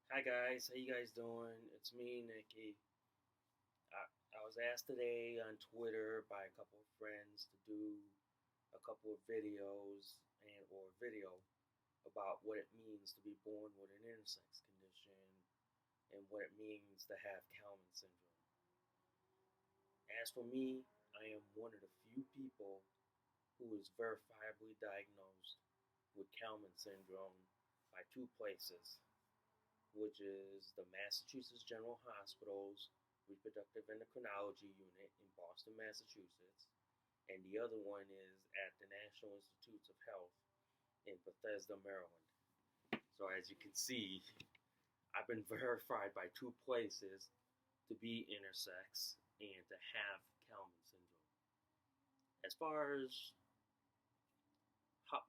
Hi guys, how you guys doing? It's me, Nikki. I was asked today on Twitter by a couple of friends to do a couple of videos and or video about what it means to be born with an intersex condition and what it means to have Kallmann syndrome. As for me, I am one of the few people who is verifiably diagnosed with Kallmann syndrome by two places, which is the Massachusetts General Hospital's Reproductive Endocrinology Unit in Boston, Massachusetts, and the other one is at the National Institutes of Health in Bethesda, Maryland. So, as you can see, I've been verified by two places to be intersex and to have Kallmann syndrome. As far as how,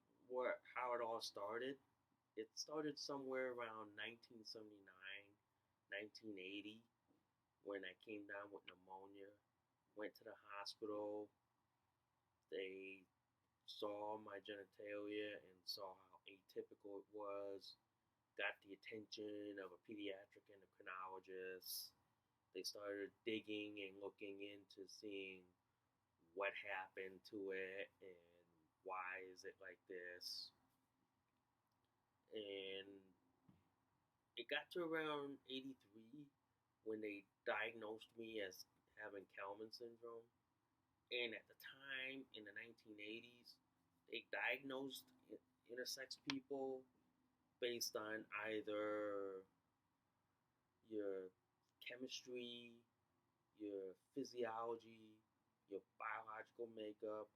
how it all started, it started somewhere around 1979, 1980, when I came down with pneumonia. Went to the hospital. They saw my genitalia and saw how atypical it was. Got the attention of a pediatric endocrinologist. They started digging and looking into seeing what happened to it and why is it like this. And it got to around 83 when they diagnosed me as having Kallmann syndrome. And at the time, in the 1980s, they diagnosed intersex people based on either your chemistry, your physiology, your biological makeup,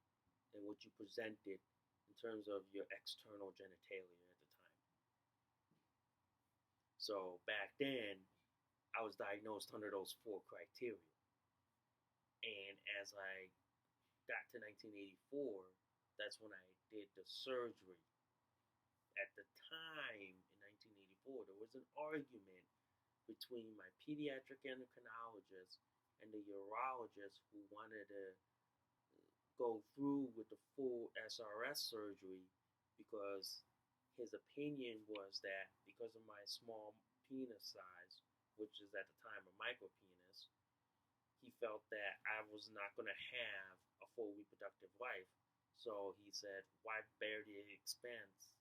and what you presented in terms of your external genitalia at the time. So back then, I was diagnosed under those four criteria. And as I got to 1984, that's when I did the surgery. At the time in 1984, there was an argument between my pediatric endocrinologist and the urologist who wanted to go through with the full SRS surgery because his opinion was that because of my small penis size, which is at the time a micro penis, he felt that I was not going to have a full reproductive life. So he said, why bear the expense?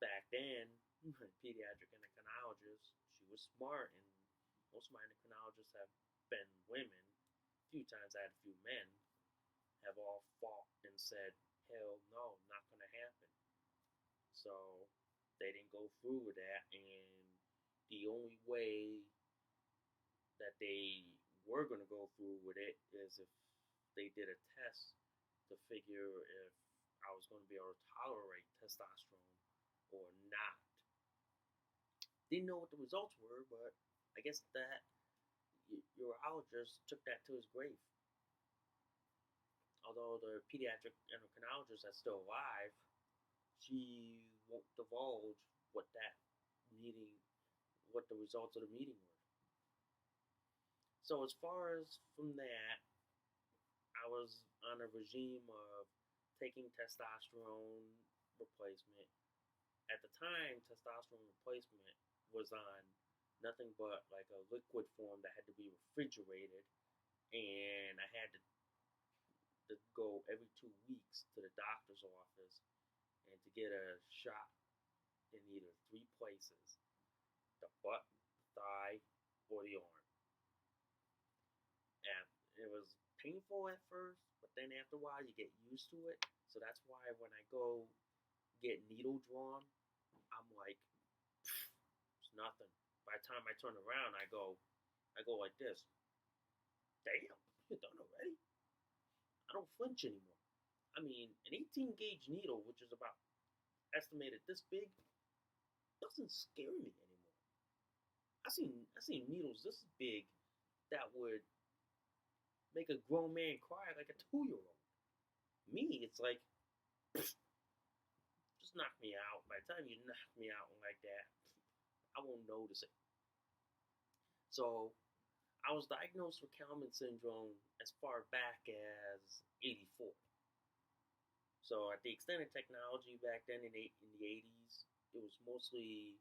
Back then, my pediatric endocrinologist, she was smart, and most of my endocrinologists have been women. A few times I had a few men have all fought and said, hell no, not going to happen. So they didn't go through with that, and the only way that they were going to go through with it is if they did a test to figure if I was going to be able to tolerate testosterone or not. Didn't know what the results were, but I guess that urologist took that to his grave. Although the pediatric endocrinologist that's still alive, she won't divulge what that meeting, what the results of the meeting were. So as far as from that, I was on a regime of taking testosterone replacement. At the time, testosterone replacement was on nothing but like a liquid form that had to be refrigerated, and I had to go every 2 weeks to the doctor's office and to get a shot in either three places: the butt, the thigh, or the arm. And it was painful at first, but then after a while you get used to it. So that's why when I go get needle drawn, I'm like, it's nothing. By the time I turn around, I go like this. Damn, you're done already? I don't flinch anymore. I mean, an 18 gauge needle, which is about estimated this big, doesn't scare me anymore. I seen needles this big that would make a grown man cry like a 2-year-old. Me, it's like, just knock me out. By the time you knock me out like that, I won't notice it. So I was diagnosed with Kallmann syndrome as far back as 84. So at the extent of technology back then in the 80s, it was mostly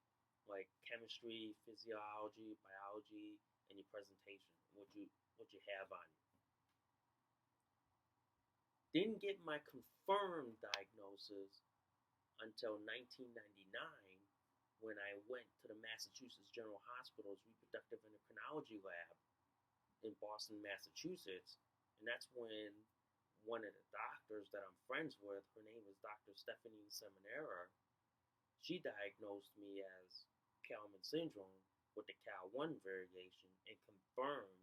like chemistry, physiology, biology, and your presentation, what you have on you. Didn't get my confirmed diagnosis until 1999 when I went to the Massachusetts General Hospital's reproductive endocrinology lab in Boston, Massachusetts. And that's when one of the doctors that I'm friends with, her name is Dr. Stephanie Seminara, she diagnosed me as Kallmann syndrome with the Cal1 variation and confirmed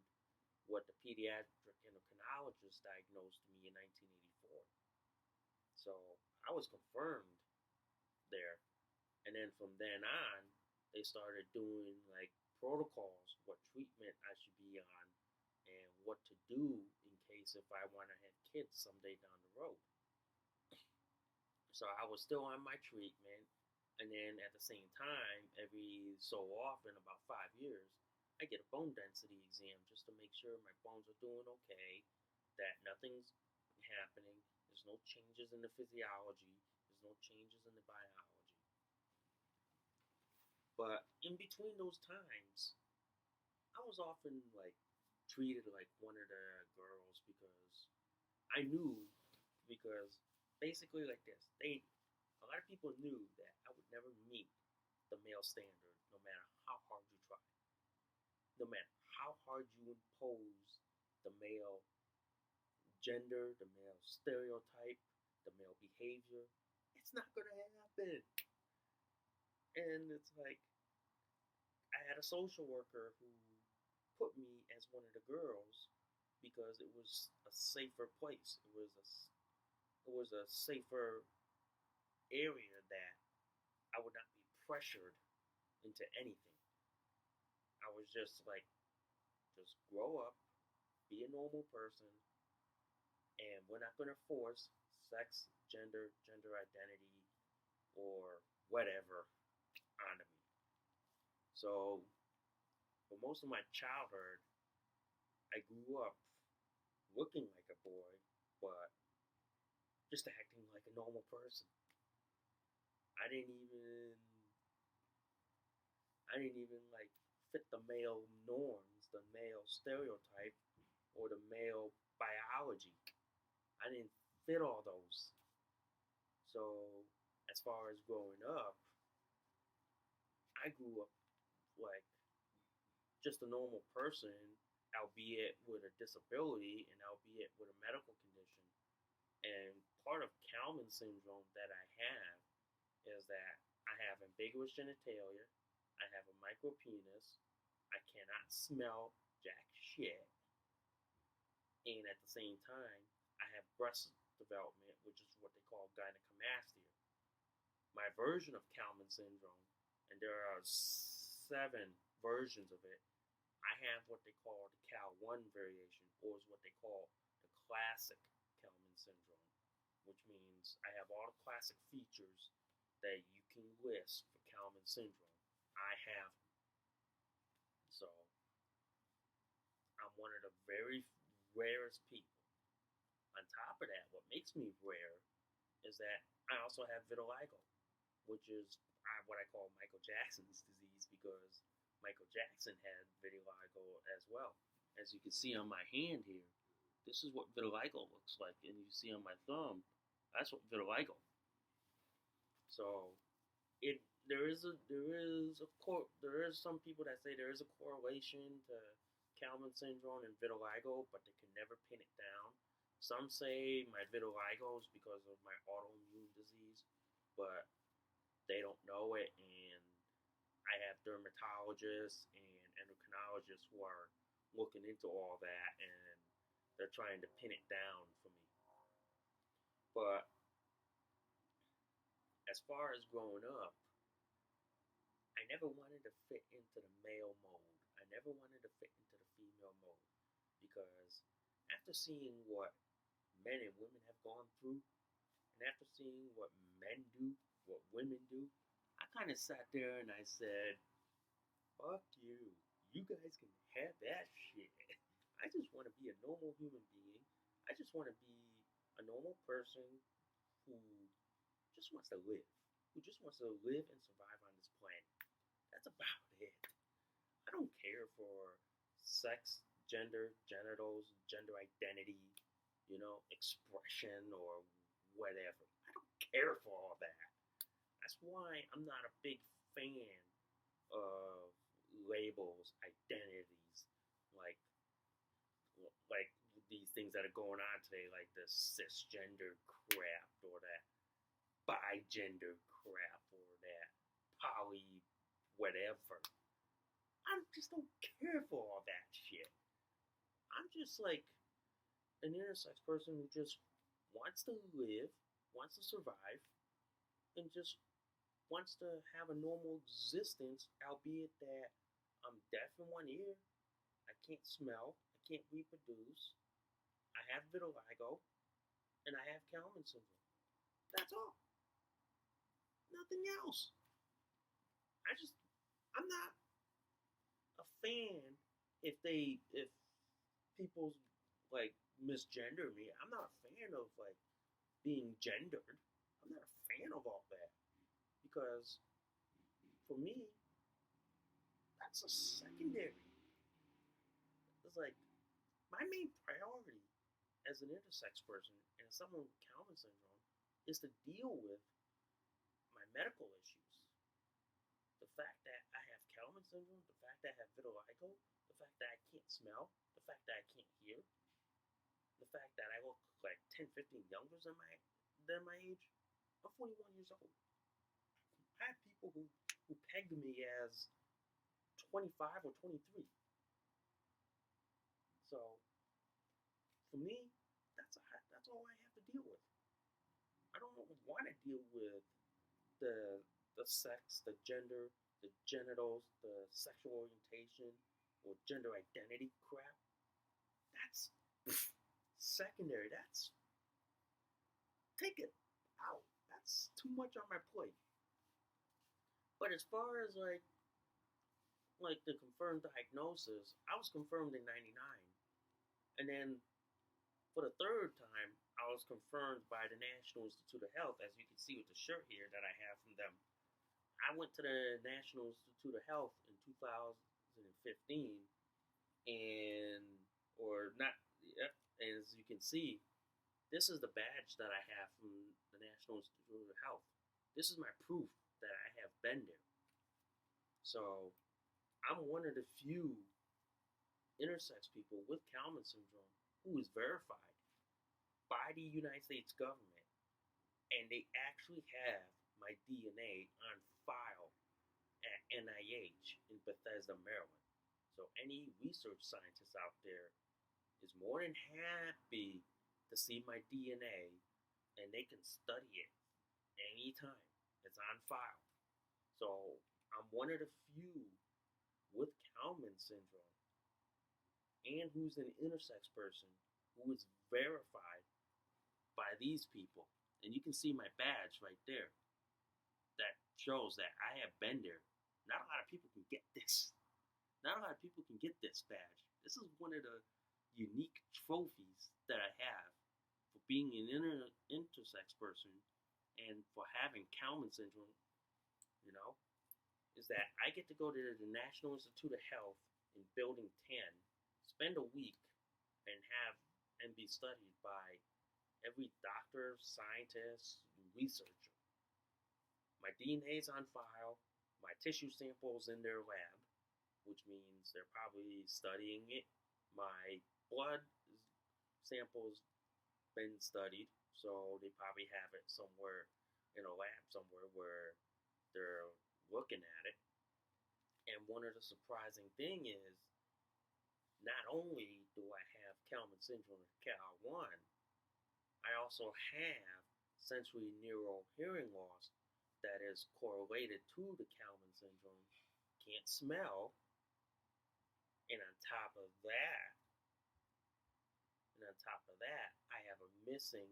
what the pediatric endocrinologist diagnosed me in 1984. So I was confirmed there. And then from then on, they started doing like protocols, what treatment I should be on, and what to do in case if I want to have kids someday down the road. So I was still on my treatment, and then at the same time, every so often, about 5 years, I get a bone density exam just to make sure my bones are doing okay, that nothing's happening, there's no changes in the physiology, there's no changes in the biology. But in between those times, I was often like treated like one of the girls because I knew because basically like this, a lot of people knew that I would never meet the male standard no matter how hard you try. No matter how hard you impose the male gender, the male stereotype, the male behavior, it's not gonna happen. And it's like I had a social worker who put me as one of the girls because it was a safer place. It was a safer area that I would not be pressured into anything. I was just like, just grow up, be a normal person, and we're not going to force sex, gender identity, or whatever onto me. So, for most of my childhood, I grew up looking like a boy, but just acting like a normal person. I didn't even I didn't even like fit the male norms, the male stereotype, or the male biology. I didn't fit all those. So as far as growing up, I grew up like just a normal person, albeit with a disability and albeit with a medical condition. And part of Kallmann syndrome that I have is that I have ambiguous genitalia, I have a micro penis, I cannot smell jack shit, and at the same time, I have breast development, which is what they call gynecomastia. My version of Kallmann syndrome, and there are 7 versions of it, I have what they call the Cal1 variation, or is what they call the classic Kallmann syndrome, which means I have all the classic features that you can list for Kallmann syndrome. I have them. So I'm one of the very rarest people. On top of that, what makes me rare is that I also have vitiligo, which is what I call Michael Jackson's disease because Michael Jackson had vitiligo as well. As you can see on my hand here, this is what vitiligo looks like, and you see on my thumb, that's what vitiligo. So there is some people that say there is a correlation to Kallmann syndrome and vitiligo, but they can never pin it down. Some say my vitiligo is because of my autoimmune disease, but they don't know it, and I have dermatologists and endocrinologists who are looking into all that, and they're trying to pin it down for me. But as far as growing up, I never wanted to fit into the male mold. I never wanted to fit into the female mold because after seeing what men and women have gone through, and after seeing what men do, what women do, I kind of sat there and I said, fuck you. You guys can have that shit. I just want to be a normal human being. I just want to be a normal person who just wants to live. Who just wants to live and survive on this planet. I don't care for sex, gender, genitals, gender identity, expression or whatever. I don't care for all that. That's why I'm not a big fan of labels, identities, like like these things that are going on today, like the cisgender crap or that bigender crap or that poly whatever. I just don't care for all that shit. I'm just like an intersex person who just wants to live, wants to survive, and just wants to have a normal existence, albeit that I'm deaf in one ear, I can't smell, I can't reproduce, I have vitiligo, and I have Kallmann syndrome. That's all. Nothing else. I I'm not a fan if people like misgender me. I'm not a fan of like being gendered. I'm not a fan of all that because for me, that's a secondary. It's like my main priority as an intersex person and as someone with Kallmann syndrome is to deal with my medical issues. The fact that I have Kallmann syndrome, the fact that I have vitiligo, the fact that I can't smell, the fact that I can't hear, the fact that I look like 10, 15 younger than my age. I'm 41 years old. I have people who pegged me as 25 or 23. So for me, that's all I have to deal with. I don't want to deal with the sex, the gender, the genitals, the sexual orientation, or gender identity crap. That's secondary. That's take it out. That's too much on my plate. But as far as like the confirmed diagnosis, I was confirmed in '99, and then for the third time, I was confirmed by the National Institute of Health, as you can see with the shirt here that I have from them. I went to the National Institute of Health in 2015, and or not. Yep, as you can see, this is the badge that I have from the National Institute of Health. This is my proof that I have been there. So I'm one of the few intersex people with Kallmann syndrome who is verified by the United States government, and they actually have my DNA on file at NIH in Bethesda, Maryland. So any research scientist out there is more than happy to see my DNA, and they can study it anytime. It's on file. So I'm one of the few with Kallmann syndrome and who's an intersex person who is verified by these people. And you can see my badge right there that shows that I have been there. Not a lot of people can get this. Not a lot of people can get this badge. This is one of the unique trophies that I have for being an intersex person and for having Kallmann syndrome, is that I get to go to the National Institute of Health in Building 10, spend a week, and be studied by every doctor, scientist, researcher. My DNA is on file, my tissue sample's in their lab, which means they're probably studying it. My blood sample's been studied, so they probably have it somewhere in a lab somewhere where they're looking at it. And one of the surprising thing is, not only do I have Kallmann syndrome Cal1, I also have sensory neural hearing loss that is correlated to the Kallmann syndrome. Can't smell, and on top of that, I have a missing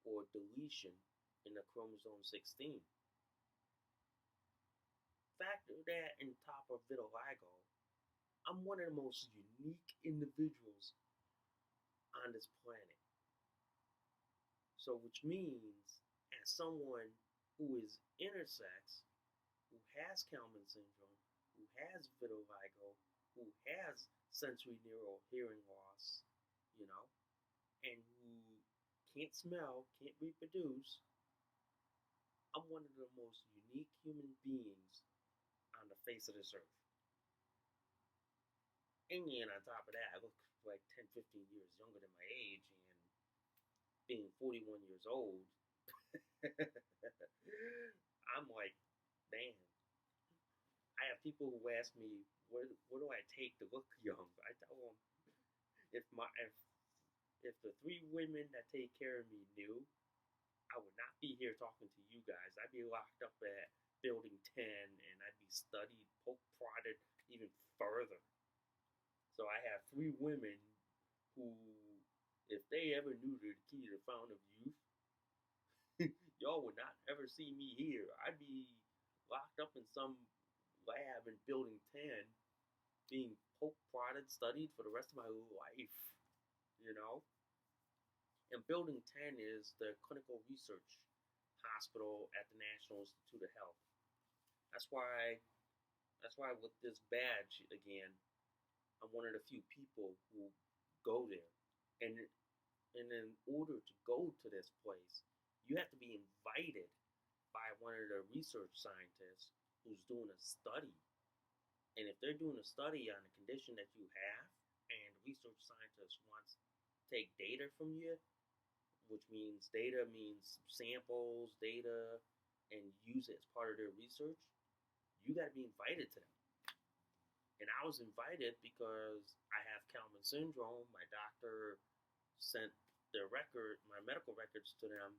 or deletion in the chromosome 16. Factor that in top of vitiligo, I'm one of the most unique individuals on this planet. So, which means, as someone who is intersex, who has Kallmann syndrome, who has vitiligo, who has sensory neural hearing loss, you know, and who can't smell, can't reproduce, I'm one of the most unique human beings on the face of this earth. And on top of that, I look like 10, 15 years younger than my age, and being 41 years old, I'm like, damn. I have people who ask me, what do I take to look young? I tell them, if my if the three women that take care of me knew, I would not be here talking to you guys. I'd be locked up at Building 10, and I'd be studied, poke prodded even further. So I have three women who, if they ever knew the key to the fountain of youth, y'all would not ever see me here. I'd be locked up in some lab in Building 10, being poke prodded, studied for the rest of my life, you know? And Building 10 is the clinical research hospital at the National Institute of Health. That's why with this badge again, I'm one of the few people who go there. And in order to go to this place, you have to be invited by one of the research scientists who's doing a study. And if they're doing a study on a condition that you have, and the research scientist wants to take data from you, which means data means samples, data, and use it as part of their research, you got to be invited to them. And I was invited because I have Kallmann syndrome. My doctor sent my medical records to them.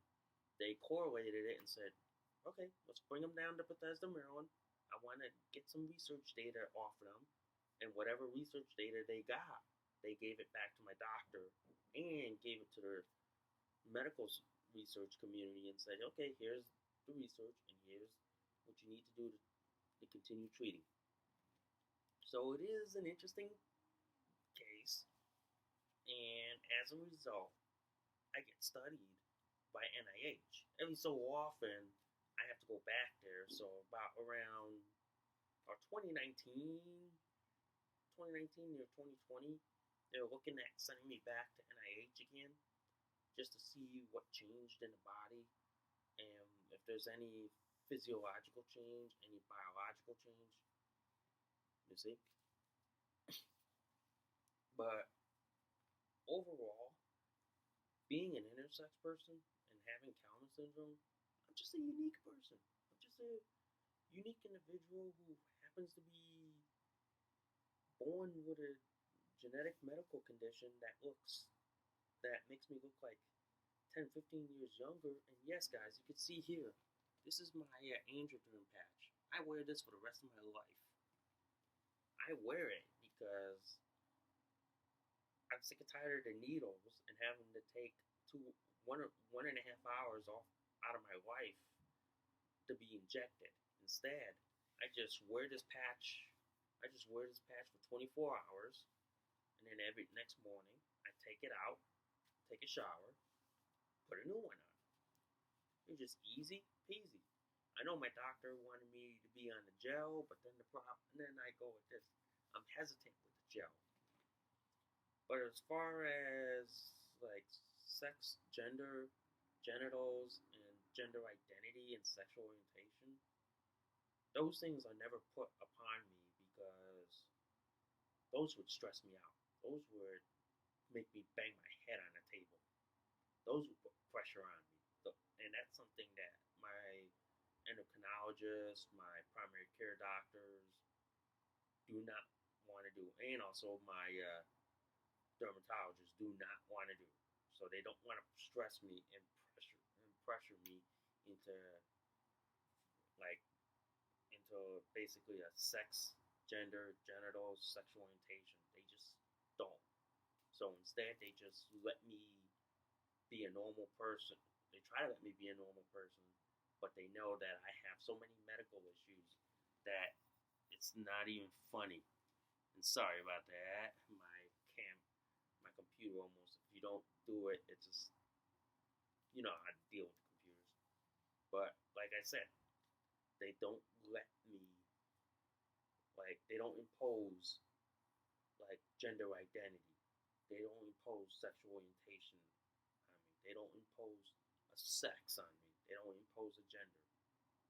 They correlated it and said, okay, let's bring them down to Bethesda, Maryland. I want to get some research data off of them. And whatever research data they got, they gave it back to my doctor and gave it to their medical research community and said, okay, here's the research and here's what you need to do to continue treating. So it is an interesting case, and as a result, I get studied by NIH. Every so often, I have to go back there. So about around 2019 or 2020, they're looking at sending me back to NIH again, just to see what changed in the body, and if there's any physiological change, any biological change. You see? But overall, being an intersex person and having Kallmann syndrome, I'm just a unique person. I'm just a unique individual who happens to be born with a genetic medical condition that makes me look like 10, 15 years younger. And yes, guys, you can see here, this is my angioderm patch. I wear this for the rest of my life. I wear it because I'm sick and tired of the needles and having to take 1.5 hours off out of my life to be injected. Instead, I just wear this patch. I just wear this patch for 24 hours, and then every next morning I take it out, take a shower, put a new one on. It's just easy peasy. I know my doctor wanted me to be on the gel, but then I go with this. I'm hesitant with the gel. But as far as like sex, gender, genitals, and gender identity and sexual orientation, those things are never put upon me because those would stress me out. Those would make me bang my head on the table. Those would put pressure on me. And that's something that my endocrinologist, my primary care doctors do not want to do. And also my dermatologists do not want to do. So they don't want to stress me and pressure me into like into basically a sex, gender, genitals, sexual orientation. They just don't. So instead, they just let me be a normal person. They try to let me be a normal person, but they know that I have so many medical issues that it's not even funny. And sorry about that. My computer almost, if you don't do it, it just, you know how to deal with the computers. But like I said, they don't let me, like, they don't impose like gender identity. They don't impose sexual orientation on me. They don't impose a sex on me. They don't impose a gender.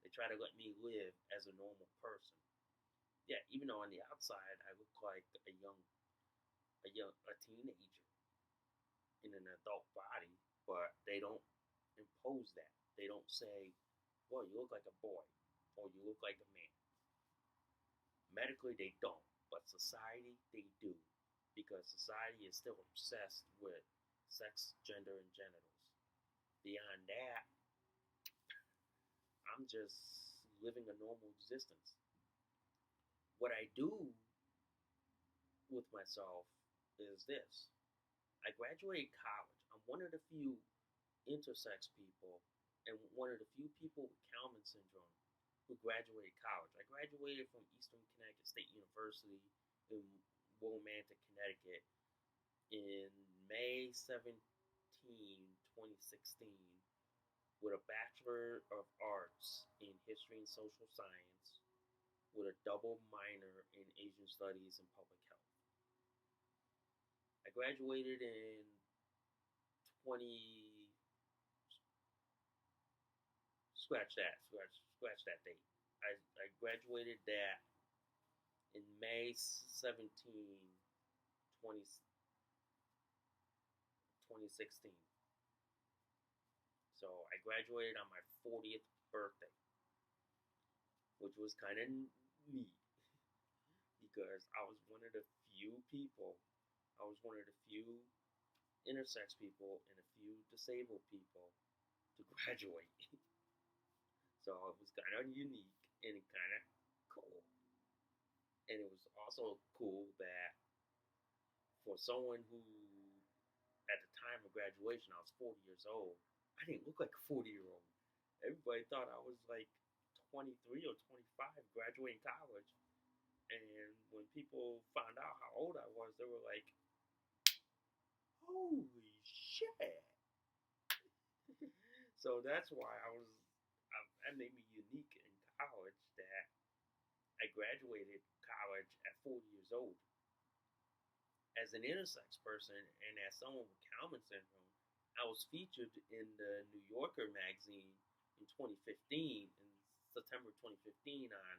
They try to let me live as a normal person. Yeah, even though on the outside I look like a teenager in an adult body, but they don't impose that. They don't say, "Well, you look like a boy," or "You look like a man." Medically, they don't, but society, they do, because society is still obsessed with sex, gender, and genitals. Beyond that, I'm just living a normal existence. What I do with myself is this. I graduated college. I'm one of the few intersex people and one of the few people with Kallmann syndrome who graduated college. I graduated from Eastern Connecticut State University in Willimantic, Connecticut in May 17, 2016 with a Bachelor of Arts in History and Social Science with a double minor in Asian Studies and Public Health. I graduated in 20 scratch that date. I graduated that in May 20, 2016. So I graduated on my 40th birthday, which was kind of neat because I was one of the few people, I was one of the few intersex people and a few disabled people to graduate. So it was kind of unique and kind of cool. And it was also cool that for someone who, at the time of graduation, I was 40 years old, I didn't look like a 40-year-old. Everybody thought I was like 23 or 25 graduating college. And when people found out how old I was, they were like, holy shit. So that's why that made me unique in college that I graduated college at 40 years old. As an intersex person and as someone with Kallmann syndrome, I was featured in the New Yorker magazine in 2015, in September 2015, on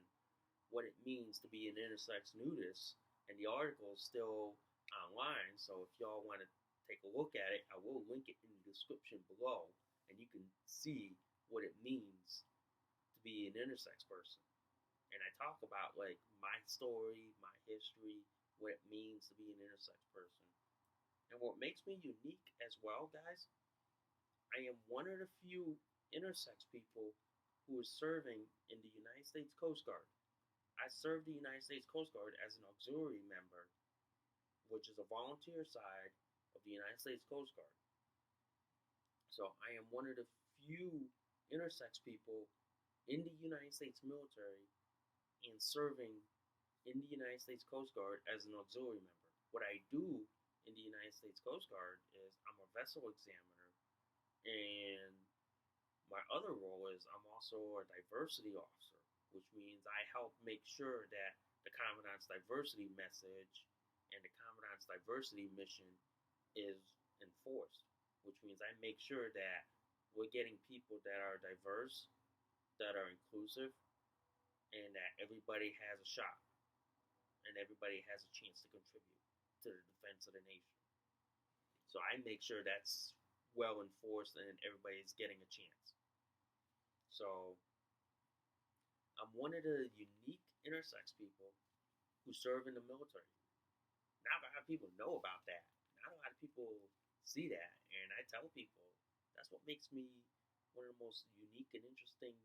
what it means to be an intersex nudist. And the article is still online, so if y'all want to take a look at it, I will link it in the description below, and you can see what it means to be an intersex person. And I talk about like my story, my history, what it means to be an intersex person. And what makes me unique as well, guys, I am one of the few intersex people who is serving in the United States Coast Guard. I served the United States Coast Guard as an auxiliary member, which is a volunteer side of the United States Coast Guard. So I am one of the few intersex people in the United States military and serving in the United States Coast Guard as an auxiliary member. What I do in the United States Coast Guard is I'm a vessel examiner, and my other role is I'm also a diversity officer, which means I help make sure that the Commandant's diversity message and the Commandant's diversity mission is enforced, which means I make sure that we're getting people that are diverse, that are inclusive, and that everybody has a shot and everybody has a chance to contribute to the defense of the nation. So I make sure that's well enforced and everybody's getting a chance. So I'm one of the unique intersex people who serve in the military. Not a lot of people know about that. Not a lot of people see that. And I tell people that's what makes me one of the most unique and interesting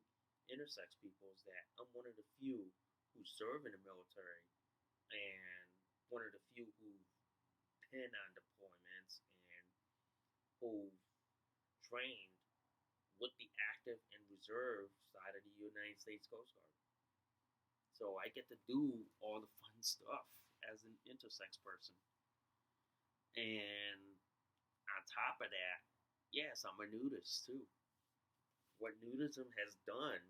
intersex people, is that I'm one of the few who serve in the military and one of the few who've been on deployments and who've trained with the active and reserve side of the United States Coast Guard. So I get to do all the fun stuff as an intersex person. And on top of that, yes, I'm a nudist too. What nudism has done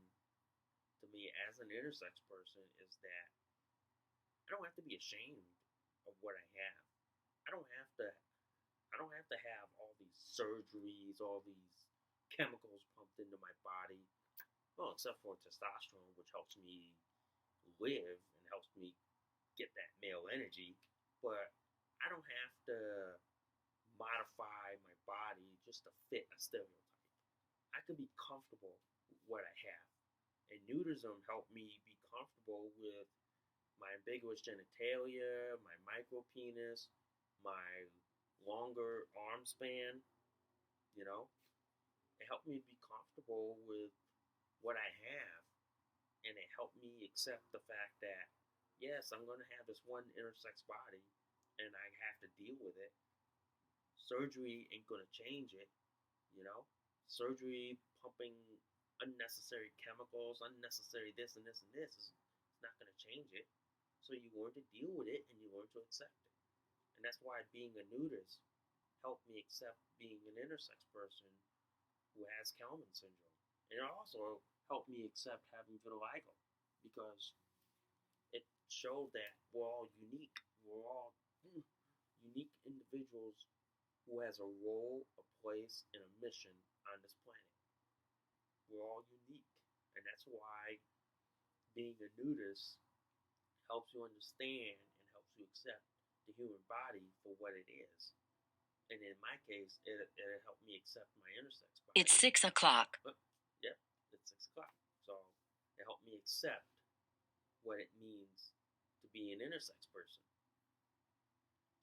to me as an intersex person is that I don't have to be ashamed of what I have. I don't have to I don't have to have all these surgeries, all these chemicals pumped into my body. Well, except for testosterone, which helps me live and helps me get that male energy. But I don't have to modify my body just to fit a stereotype. I could be comfortable with what I have. And nudism helped me be comfortable with my ambiguous genitalia, my micro penis, my longer arm span, you know? It helped me be comfortable with what I have. And it helped me accept the fact that, yes, I'm going to have this one intersex body and I have to deal with it. Surgery ain't going to change it, you know? Surgery pumping unnecessary chemicals, unnecessary this and this and this is not going to change it. So you learn to deal with it and you learn to accept it. And that's why being a nudist helped me accept being an intersex person who has Kallmann syndrome. And it also helped me accept having vitiligo because it showed that we're all unique. We're all unique individuals who has a role, a place, and a mission on this planet. We're all unique. And that's why being a nudist helps you understand and helps you accept the human body for what it is. And in my case, it helped me accept my intersex body. It's 6 o'clock. Yep, it's 6 o'clock. So it helped me accept what it means to be an intersex person.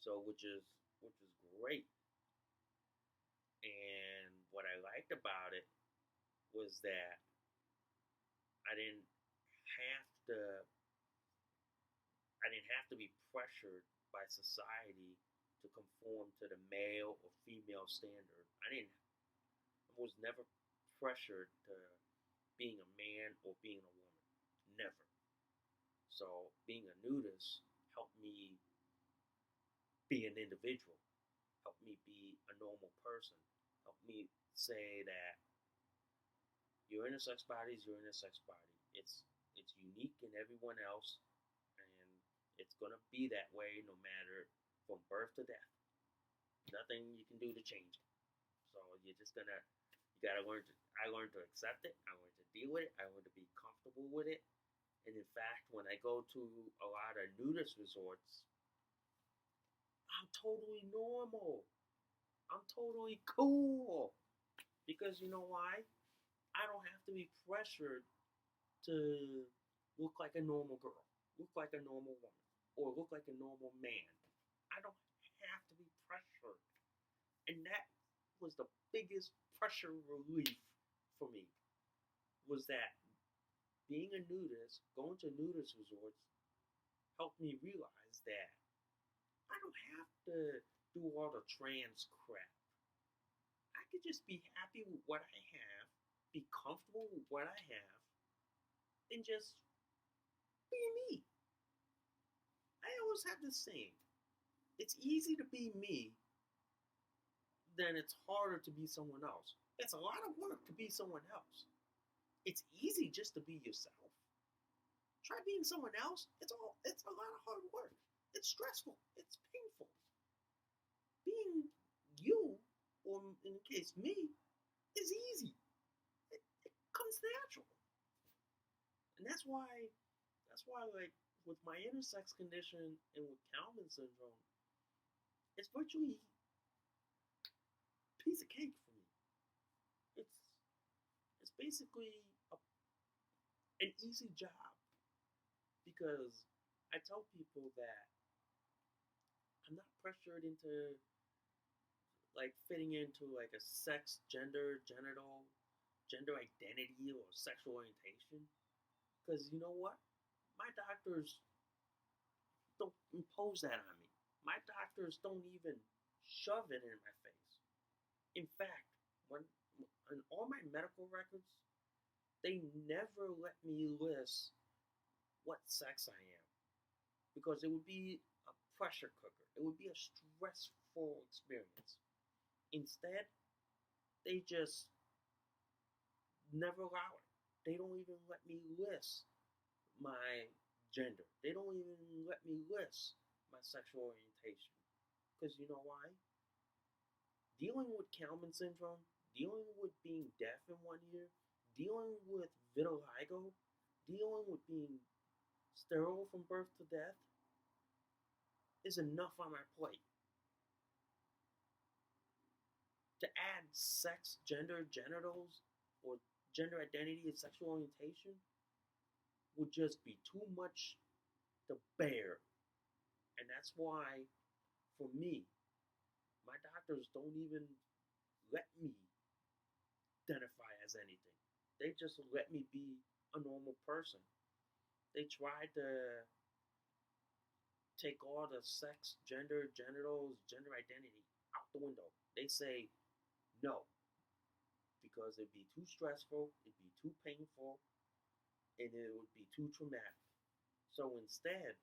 So which is great. And what I liked about it was that I didn't have to be pressured by society to conform to the male or female standard. I was never pressured to being a man or being a woman. Never. So being a nudist helped me be an individual, helped me be a normal person, helped me say that your intersex body is your intersex body. It's unique in everyone else, and it's gonna be that way no matter from birth to death. Nothing you can do to change it. So you gotta learn to. I learned to accept it. I learned to deal with it. I learned to be comfortable with it. And in fact, when I go to a lot of nudist resorts, I'm totally normal. I'm totally cool. Because you know why? I don't have to be pressured to look like a normal girl, look like a normal woman, or look like a normal man. I don't have to be pressured. And that was the biggest pressure relief for me, was that being a nudist, going to nudist resorts, helped me realize that I don't have to do all the trans crap. I could just be happy with what I have, be comfortable with what I have, and just be me. I always have this saying, it's easy to be me, then it's harder to be someone else. It's a lot of work to be someone else. It's easy just to be yourself. Try being someone else. It's a lot of hard work. It's stressful. It's painful. Being you, or in the case me, is easy. It comes natural. And that's why like with my intersex condition and with Kallmann syndrome, it's virtually a piece of cake for me. It's basically an easy job, because I tell people that I'm not pressured into like fitting into like a sex, gender identity or sexual orientation. Because you know what? My doctors don't impose that on me. My doctors don't even shove it in my face. In fact, when on all my medical records, they never let me list what sex I am, because it would be a pressure cooker. It would be a stressful experience. Instead, they just never allow it. They don't even let me list my gender. They don't even let me list my sexual orientation. Because you know why? Dealing with Kallmann syndrome, dealing with being deaf in one ear, dealing with vitiligo, dealing with being sterile from birth to death is enough on my plate. To add sex, gender, genitals, or gender identity and sexual orientation would just be too much to bear. And that's why, for me, my doctors don't even let me identify as anything. They just let me be a normal person. They tried to take all the sex, gender, genitals, gender identity out the window. They say no, because it'd be too stressful, it'd be too painful, and it would be too traumatic. So instead,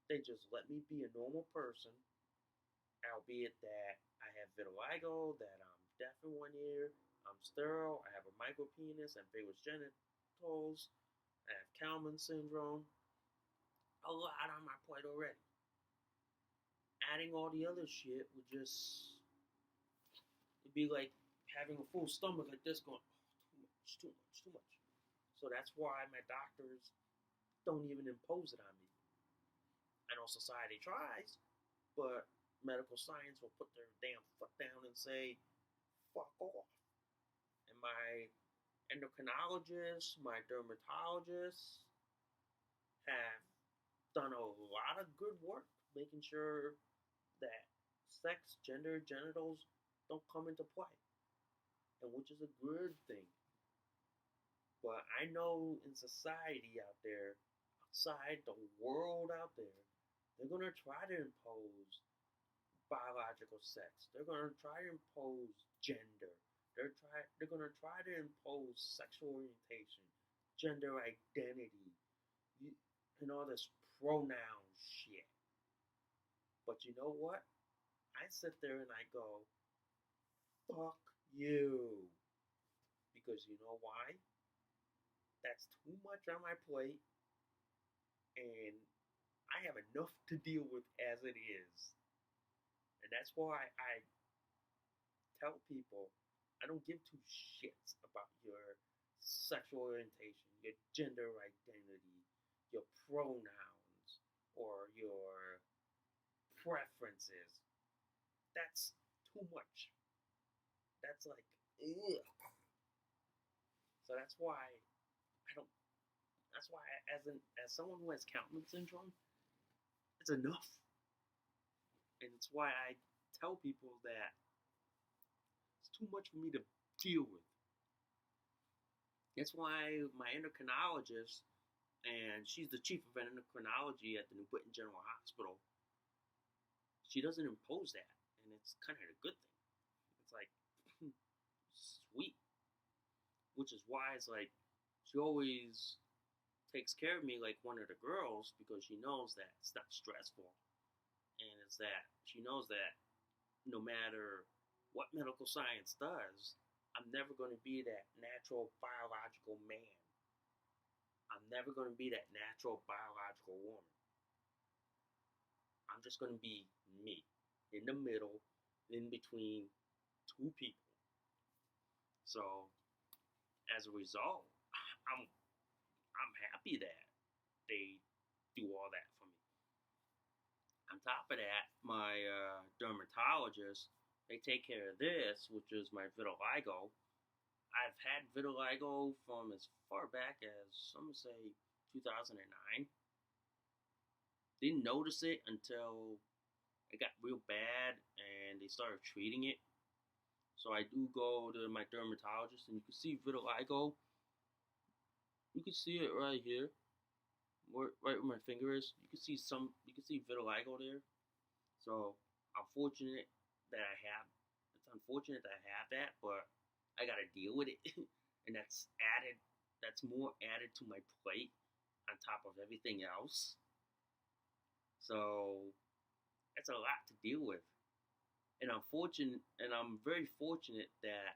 they just let me be a normal person, albeit that I have vitiligo, that I'm deaf in one ear, I'm sterile, I have a micro penis and villus genitals, I have Kallmann syndrome. A lot on my plate already. Adding all the other shit would just, it'd be like having a full stomach like this going, oh, too much, too much. So that's why my doctors don't even impose it on me. I know society tries, but medical science will put their damn foot down and say, fuck off. And my endocrinologists, my dermatologists have done a lot of good work making sure that sex, gender, genitals don't come into play, and which is a good thing. But I know in society out there, outside the world out there, they're gonna try to impose biological sex. They're gonna try to impose gender. They're gonna try to impose sexual orientation, gender identity, and all this pronoun shit. But you know what? I sit there and I go, fuck you. Because you know why? That's too much on my plate, and I have enough to deal with as it is. And that's why I tell people I don't give two shits about your sexual orientation, your gender identity, your pronouns, or your preferences. That's too much. That's like, ugh. So that's why I don't. That's why, as someone who has Kallmann syndrome, it's enough, and it's why I tell people that it's too much for me to deal with. That's why my endocrinologist, and she's the chief of endocrinology at the New Britain General Hospital, she doesn't impose that, and it's kind of a good thing. It's like, sweet. Which is why it's like, she always takes care of me like one of the girls, because she knows that it's not stressful. And it's that she knows that no matter what medical science does, I'm never going to be that natural biological man. I'm never going to be that natural biological woman. I'm just going to be me, in the middle, in between two people. So, as a result, I'm happy that they do all that for me. On top of that, my dermatologist, they take care of this, which is my vitiligo. I've had vitiligo from as far back as, I'm going to say, 2009. Didn't notice it until it got real bad and they started treating it. So I do go to my dermatologist, and you can see vitiligo. You can see it right here, right where my finger is. You can see vitiligo there. So I'm fortunate that I have. It's unfortunate that I have that, but I gotta deal with it, and that's added. That's more added to my plate on top of everything else. So that's a lot to deal with. And I'm very fortunate that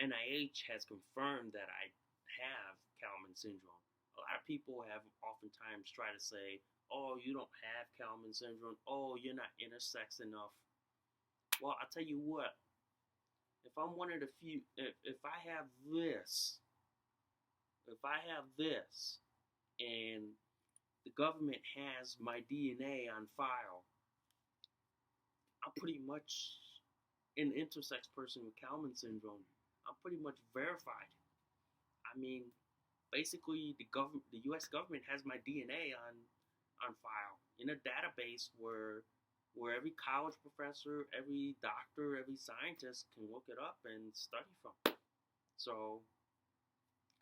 NIH has confirmed that I have Kallmann syndrome. A lot of people have oftentimes tried to say, oh, you don't have Kallmann syndrome. Oh, you're not intersex enough. Well, I'll tell you what. If I'm one of the few, if I have this, and the government has my DNA on file, I'm pretty much an intersex person with Kallmann syndrome. I'm pretty much verified. I mean, basically, the U.S. government has my DNA on file in a database where every college professor, every doctor, every scientist can look it up and study from. So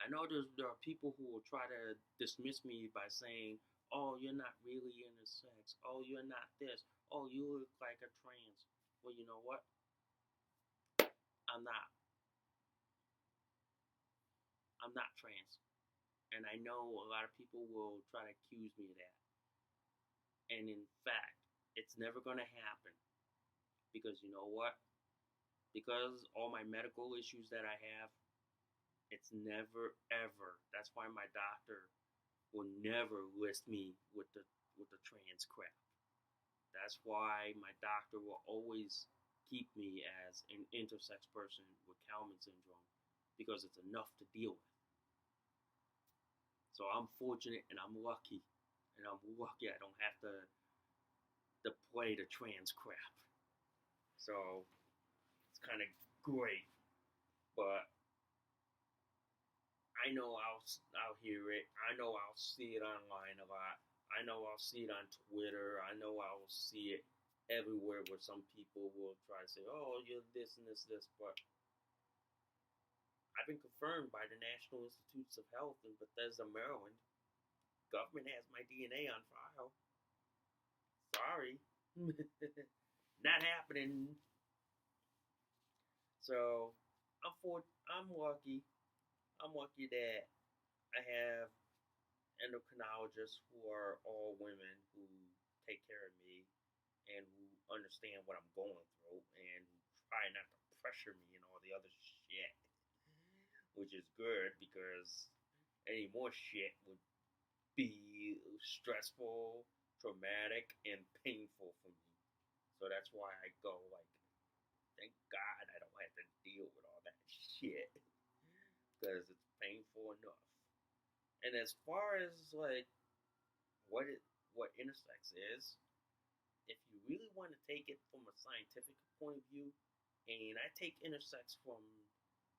I know there are people who will try to dismiss me by saying, "Oh, you're not really intersex. Oh, you're not this. Oh, you look like a trans." Well, you know what? I'm not. I'm not trans, and I know a lot of people will try to accuse me of that. And in fact, it's never going to happen because you know what? Because all my medical issues that I have, it's never ever. That's why my doctor will never list me with the trans crap. That's why my doctor will always keep me as an intersex person with Kallmann syndrome because it's enough to deal with. So I'm fortunate and I'm lucky. And I'm lucky I don't have to play the trans crap. So it's kind of great. But I know I'll hear it. I know I'll see it online a lot. I know I'll see it on Twitter. I know I will see it everywhere where some people will try to say, "Oh, you're this and this, this." But I've been confirmed by the National Institutes of Health in Bethesda, Maryland. Government has my DNA on file. Sorry, not happening. So I'm lucky. I'm lucky that I have endocrinologists who are all women who take care of me and who understand what I'm going through and who try not to pressure me and all the other shit, which is good because any more shit would be stressful, traumatic, and painful for me. So that's why I go like, thank God I don't have to deal with all that shit because it's painful enough. And as far as like what intersex is, if you really want to take it from a scientific point of view, and I take intersex from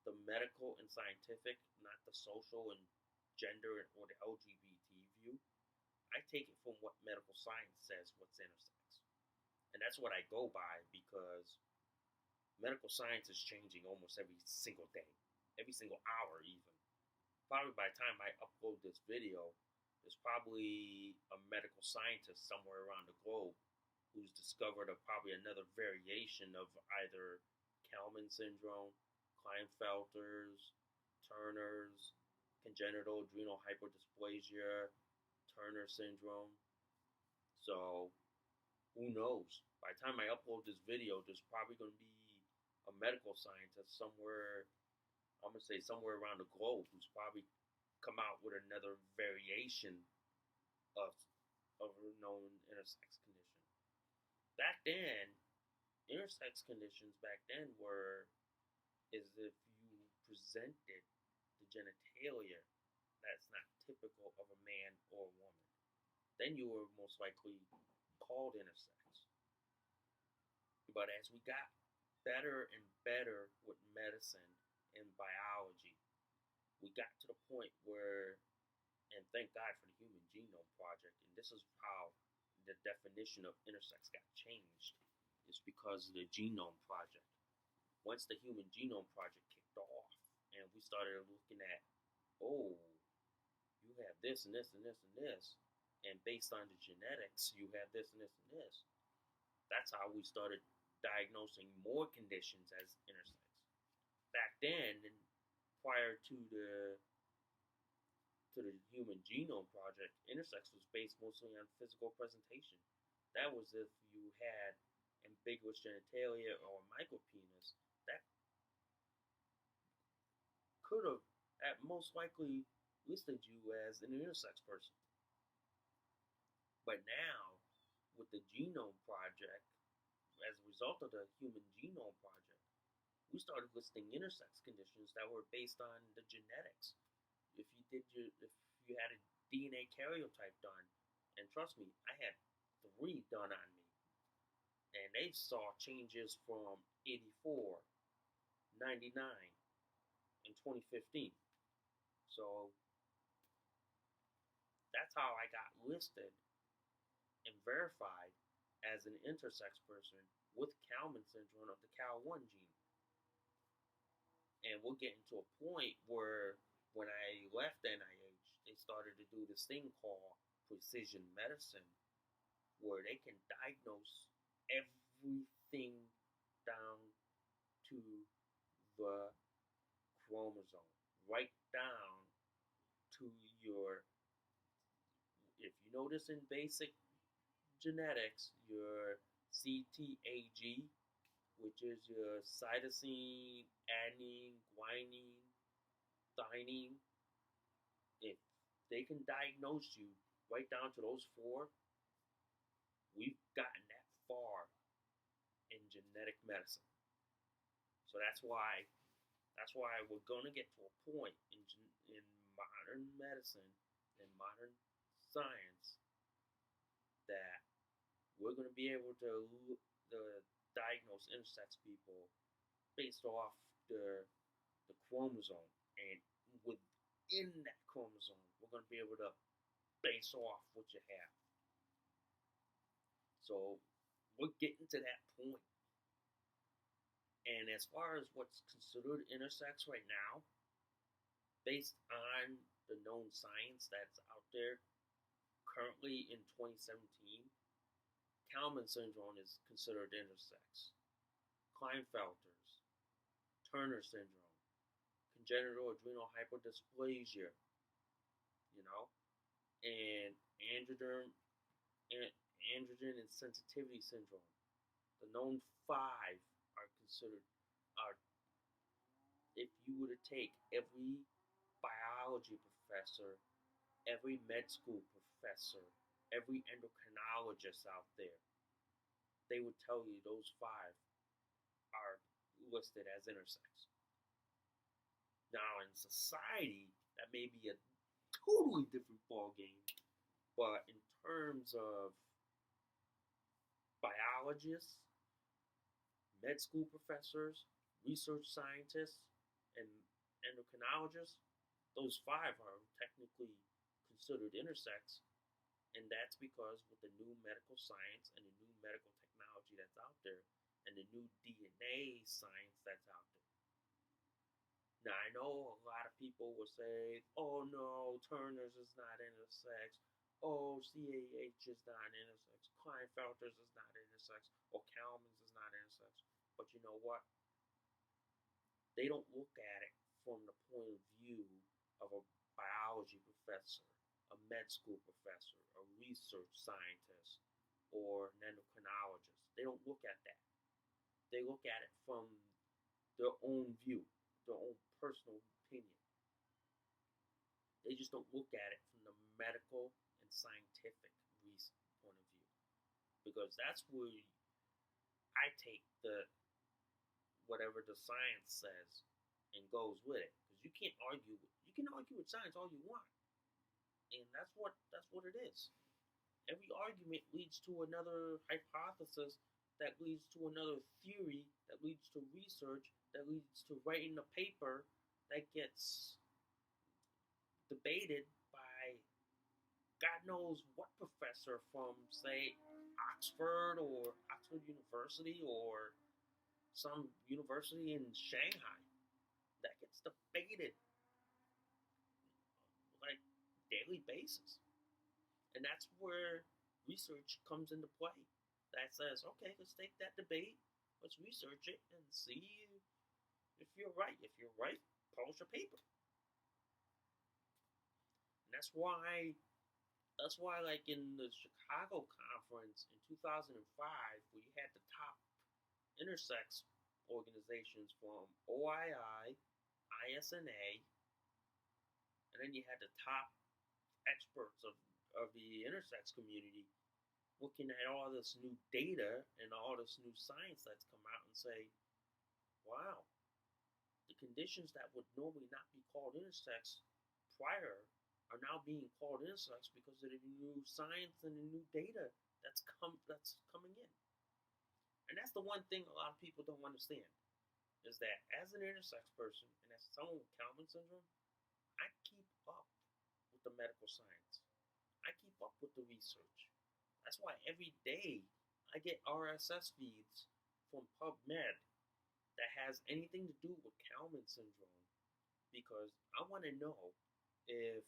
the medical and scientific, not the social and gender or the LGBT view, I take it from what medical science says what's intersex. And that's what I go by because medical science is changing almost every single day, every single hour even. Probably by the time I upload this video, there's probably a medical scientist somewhere around the globe who's discovered probably another variation of either Kallmann syndrome, Klinefelter's, Turner's, congenital adrenal hyperdysplasia, Turner syndrome. So who knows? By the time I upload this video, there's probably going to be a medical scientist somewhere, I'm going to say somewhere around the globe, who's probably come out with another variation of a known intersex condition. Back then, intersex conditions back then were as if you presented the genitalia that's not typical of a man or a woman. Then you were most likely called intersex. But as we got better and better with medicine and biology, we got to the point where, and thank God for the Human Genome Project, and this is how the definition of intersex got changed, is because of the Genome Project. Once the Human Genome Project kicked off, and we started looking at, oh, you have this and this and this and this, and based on the genetics, you have this and this and this. That's how we started diagnosing more conditions as intersex. Back then, and prior to the Human Genome Project, intersex was based mostly on physical presentation. That was if you had ambiguous genitalia or micropenis. That could have, at most likely, listed you as an intersex person. But now, with the Genome Project, as a result of the Human Genome Project, we started listing intersex conditions that were based on the genetics. If you had a DNA karyotype done, and trust me, I had 3 done on me, and they saw changes from 84, 99, and 2015. So that's how I got listed and verified as an intersex person with Kallmann syndrome of the Cal1 gene. And we're getting to a point where when I left NIH, they started to do this thing called precision medicine, where they can diagnose everything down to the chromosome, right down to your, if you notice in basic genetics, your CTAG, which is your cytosine, adenine, guanine, thymine. If they can diagnose you right down to those 4, we've gotten that far in genetic medicine. So that's why we're gonna get to a point in modern medicine and modern science that we're gonna be able to diagnose intersex people based off the chromosome, and within that chromosome, we're gonna be able to base off what you have. So we're getting to that point. And as far as what's considered intersex right now, based on the known science that's out there currently in 2017, Kallmann syndrome is considered intersex. Klinefelter's, Turner syndrome, congenital adrenal hyperdysplasia, and androgen insensitivity syndrome. The known 5 are considered, are, if you were to take every biology professor, every med school professor, every endocrinologist out there, they would tell you those 5 are listed as intersex. Now, in society, that may be a totally different ballgame, but in terms of biologists, med school professors, research scientists, and endocrinologists, those 5 are technically considered intersex, and that's because with the new medical science and the new medical technology that's out there, and the new DNA science that's out there. Now, I know a lot of people will say, oh no, Turner's is not intersex, oh, CAH is not intersex, Klinefelter's is not intersex, or Kallmann's is not intersex. But you know what? They don't look at it from the point of view of a biology professor, a med school professor, a research scientist, or an endocrinologist. They don't look at that. They look at it from their own view, their own personal opinion. They just don't look at it from the medical and scientific point of view. Because that's where I take whatever the science says and goes with it. Because you can argue with science all you want. And that's what it is. Every argument leads to another hypothesis, that leads to another theory, that leads to research, that leads to writing a paper that gets debated by God knows what professor from, say, Oxford or Oxford University or some university in Shanghai. That gets debated like daily basis. And that's where research comes into play. That says, okay, let's take that debate, let's research it and see if you're right. If you're right, publish a paper. And that's why like in the Chicago conference in 2005, where you had the top intersex organizations from OII, ISNA, and then you had the top experts of the intersex community looking at all this new data and all this new science that's come out and say, wow, the conditions that would normally not be called intersex prior are now being called intersex because of the new science and the new data that's coming in. And that's the one thing a lot of people don't understand is that as an intersex person and as someone with Kallmann syndrome, I keep up with the medical science. I keep up with the research. That's why every day I get RSS feeds from PubMed that has anything to do with Kallmann syndrome because I want to know if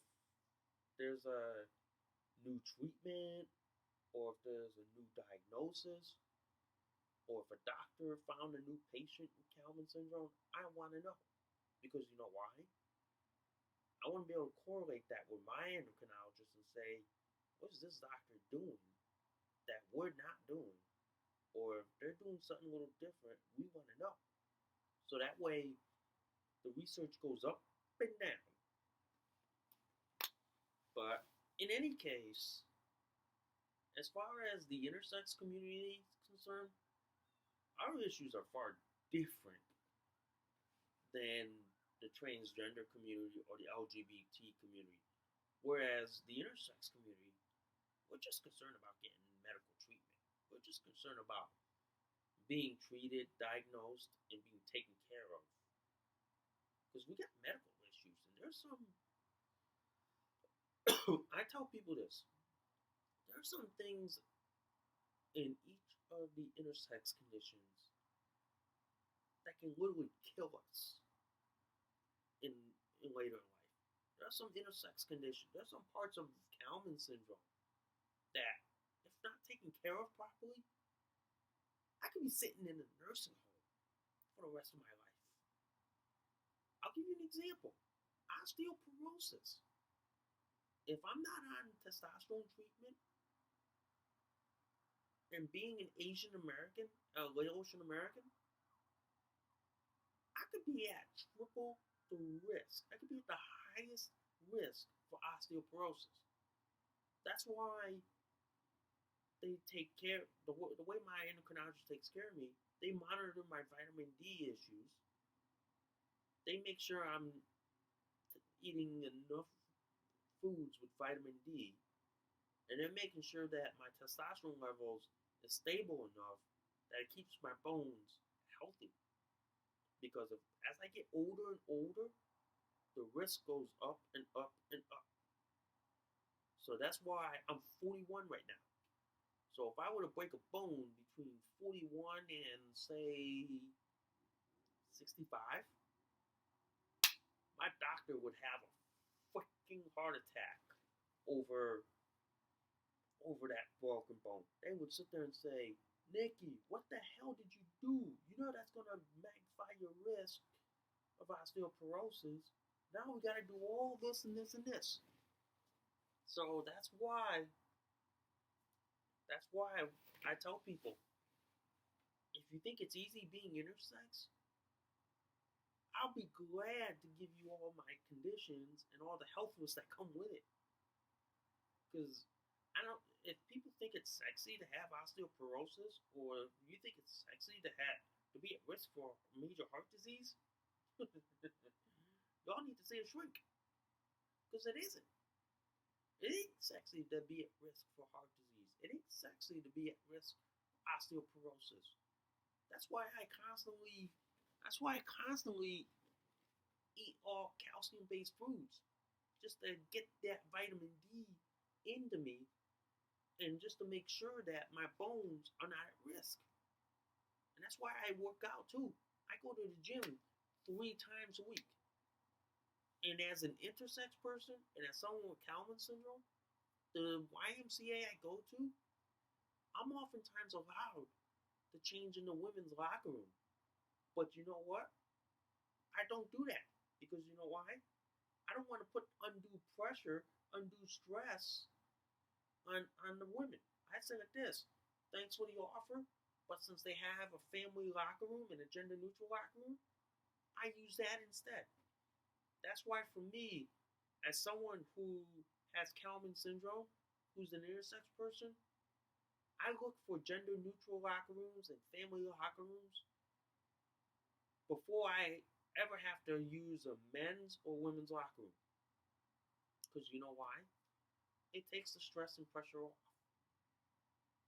there's a new treatment or if there's a new diagnosis or if a doctor found a new patient with Kallmann syndrome. I want to know because you know why? I want to be able to correlate that with my endocrinologist and say, what is this doctor doing that we're not doing? Or if they're doing something a little different, we want to know. So that way, the research goes up and down. But in any case, as far as the intersex community is concerned, our issues are far different than the transgender community or the LGBT community. Whereas the intersex community, we're just concerned about getting medical treatment. We're just concerned about being treated, diagnosed, and being taken care of. Because we got medical issues, and there's some. I tell people this. There are some things in each of the intersex conditions that can literally kill us in later in life. There are some intersex conditions. There are some parts of Kallmann syndrome that, if not taken care of properly, I could be sitting in a nursing home for the rest of my life. I'll give you an example. Osteoporosis. If I'm not on testosterone treatment, and being an Asian American, Laotian American, I could be at triple the risk. I could be at the highest risk for osteoporosis. That's why they take care, the way my endocrinologist takes care of me, they monitor my vitamin D issues. They make sure I'm eating enough foods with vitamin D. And they're making sure that my testosterone levels is stable enough that it keeps my bones healthy. Because as I get older and older, the risk goes up and up and up. So that's why I'm 41 right now. So if I were to break a bone between 41 and say 65, my doctor would have a freaking heart attack over that broken bone. They would sit there and say, Nikki, what the hell did you do? You know that's going to magnify your risk of osteoporosis. Now we got to do all this and this and this. So that's why I tell people, if you think it's easy being intersex, I'll be glad to give you all my conditions and all the health risks that come with it. Because if people think it's sexy to have osteoporosis, or you think it's sexy to be at risk for major heart disease, y'all need to see a shrink. Because it isn't. It ain't sexy to be at risk for heart disease. It ain't sexy to be at risk for osteoporosis. That's why I constantly eat all calcium-based foods, just to get that vitamin D into me, and just to make sure that my bones are not at risk. And that's why I work out too. I go to the gym 3 times a week. And as an intersex person, and as someone with Kallmann syndrome, the YMCA I go to, I'm oftentimes allowed to change in the women's locker room. But you know what? I don't do that. Because you know why? I don't want to put undue pressure, undue stress on the women. I say like this, thanks for the offer, but since they have a family locker room and a gender-neutral locker room, I use that instead. That's why for me, as someone who has Kallmann syndrome, who's an intersex person, I look for gender neutral locker rooms and family locker rooms before I ever have to use a men's or women's locker room. Because you know why? It takes the stress and pressure off.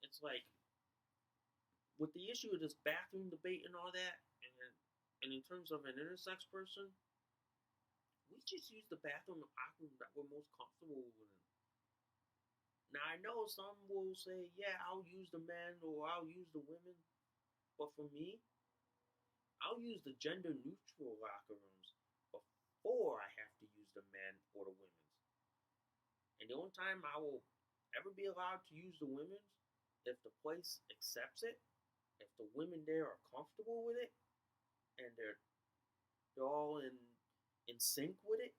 It's like with the issue of this bathroom debate and all that, and in terms of an intersex person, we just use the bathroom and locker room that we're most comfortable in. Now I know some will say, "Yeah, I'll use the men or I'll use the women," but for me, I'll use the gender neutral locker rooms before I have to use the men or the women's. And the only time I will ever be allowed to use the women's if the place accepts it, if the women there are comfortable with it, and they're all in sync with it,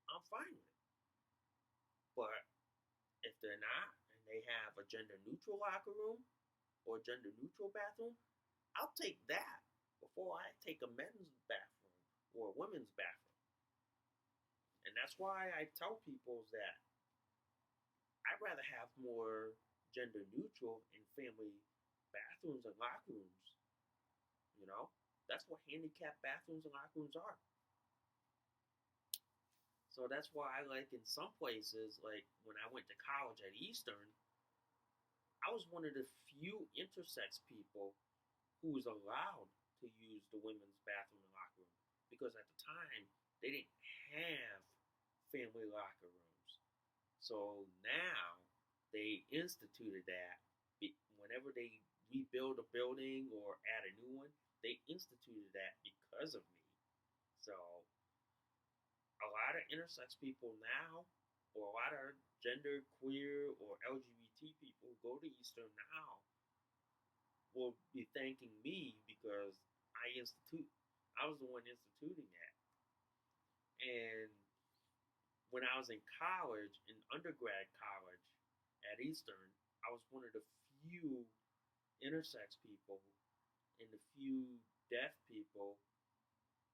I'm fine with it. But if they're not, and they have a gender neutral locker room or a gender neutral bathroom, I'll take that before I take a men's bathroom or a women's bathroom. And that's why I tell people that I'd rather have more gender neutral and family bathrooms and locker rooms. You know, that's what handicapped bathrooms and locker rooms are. So that's why I like in some places, like when I went to college at Eastern, I was one of the few intersex people who was allowed to use the women's bathroom and locker room because at the time they didn't have family locker rooms. So now they instituted that whenever they rebuild a building or add a new one, they instituted that because of me. So a lot of intersex people now, or a lot of gender queer or LGBT people who go to Eastern now will be thanking me because I was the one instituting that. And when I was in college, in undergrad college at Eastern, I was one of the few intersex people and the few deaf people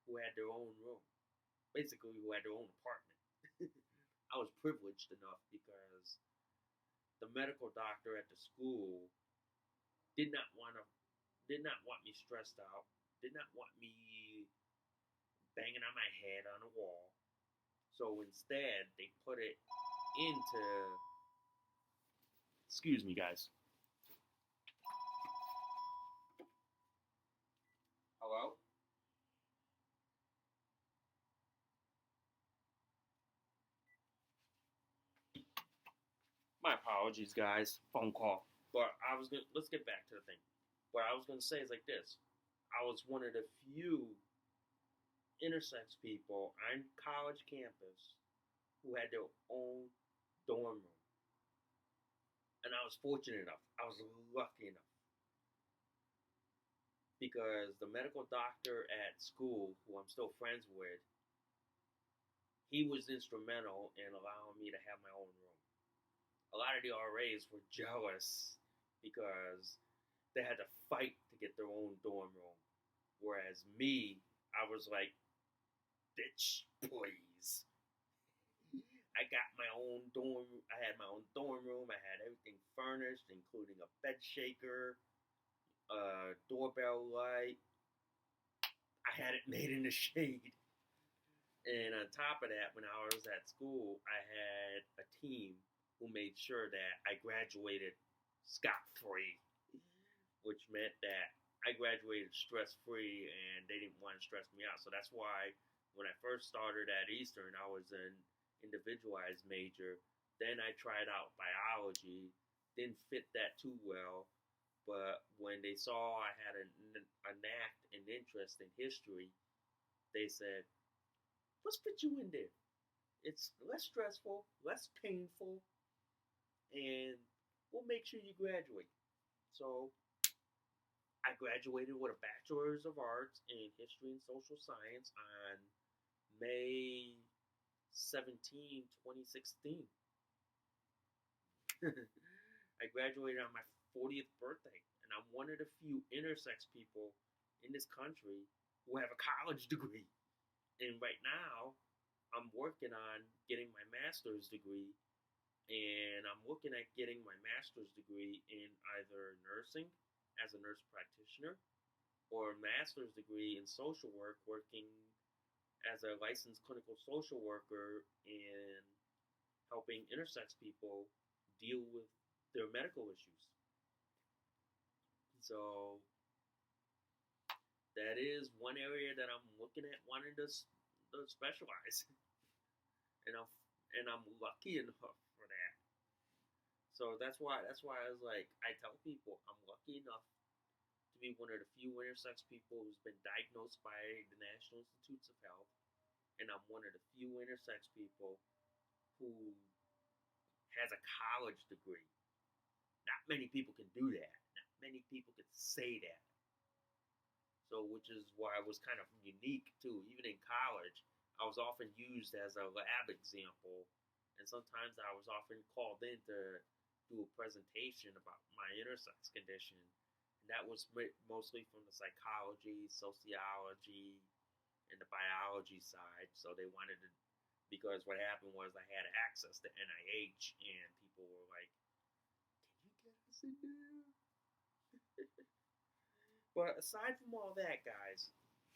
who had their own room. Basically, who had their own apartment. I was privileged enough because the medical doctor at the school did not want to did not want me stressed out, did not want me banging on my head on a wall. So instead, they put it into. Excuse me, guys. Hello? My apologies, guys. Phone call. But let's get back to the thing. What I was gonna say is like this. I was one of the few intersex people on college campus who had their own dorm room. And I was fortunate enough. I was lucky enough. Because the medical doctor at school, who I'm still friends with, he was instrumental in allowing me to have my own room. A lot of the RAs were jealous because they had to fight to get their own dorm room. Whereas me, I was like, bitch, please. I got my own dorm. I had my own dorm room. I had everything furnished, including a bed shaker, a doorbell light. I had it made in the shade. And on top of that, when I was at school, I had a team who made sure that I graduated scot-free, which meant that I graduated stress-free and they didn't want to stress me out. So that's why when I first started at Eastern, I was an individualized major. Then I tried out biology, didn't fit that too well. But when they saw I had a knack and interest in history, they said, let's put you in there. It's less stressful, less painful, and we'll make sure you graduate. So I graduated with a Bachelor's of Arts in History and Social Science on May 17, 2016. I graduated on my 40th birthday, and I'm one of the few intersex people in this country who have a college degree. And right now, I'm working on getting my master's degree, and I'm looking at getting my master's degree in either nursing as a nurse practitioner or a master's degree in social work, working as a licensed clinical social worker in helping intersex people deal with their medical issues. So that is one area that I'm looking at wanting to specialize, and I'm lucky enough for that. So that's why I was like, I tell people I'm lucky enough to be one of the few intersex people who's been diagnosed by the National Institutes of Health, and I'm one of the few intersex people who has a college degree. Not many people can do that. Not many people can say that. So, which is why I was kind of unique too. Even in college, I was often used as a lab example, and sometimes I was often called in to do a presentation about my intersex condition. And that was mostly from the psychology, sociology, and the biology side. So they wanted to, because what happened was I had access to NIH, and people were like, "Can you get us in there?" But aside from all that, guys,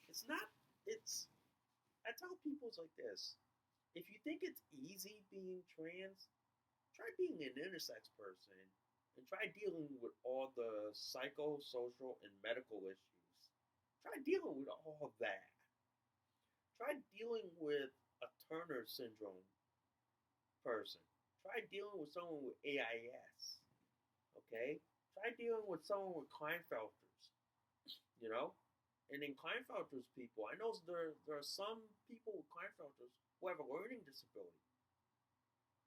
it's not. It's. I tell people it's like this: if you think it's easy being trans, try being an intersex person, and try dealing with all the psychosocial and medical issues. Try dealing with all of that. Try dealing with a Turner syndrome person. Try dealing with someone with AIS. Okay? Try dealing with someone with Klinefelter's. You know? And in Klinefelter's people, I know there are some people with Klinefelter's who have a learning disability.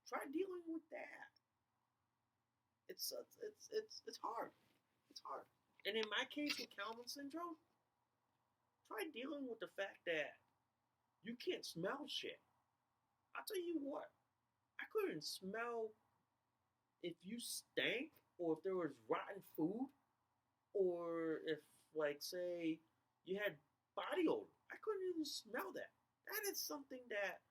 Try dealing with that. It's hard. It's hard. And in my case with Kallmann syndrome, try dealing with the fact that you can't smell shit. I'll tell you what, I couldn't smell if you stank or if there was rotten food or if, like, say, you had body odor. I couldn't even smell that. That is something that,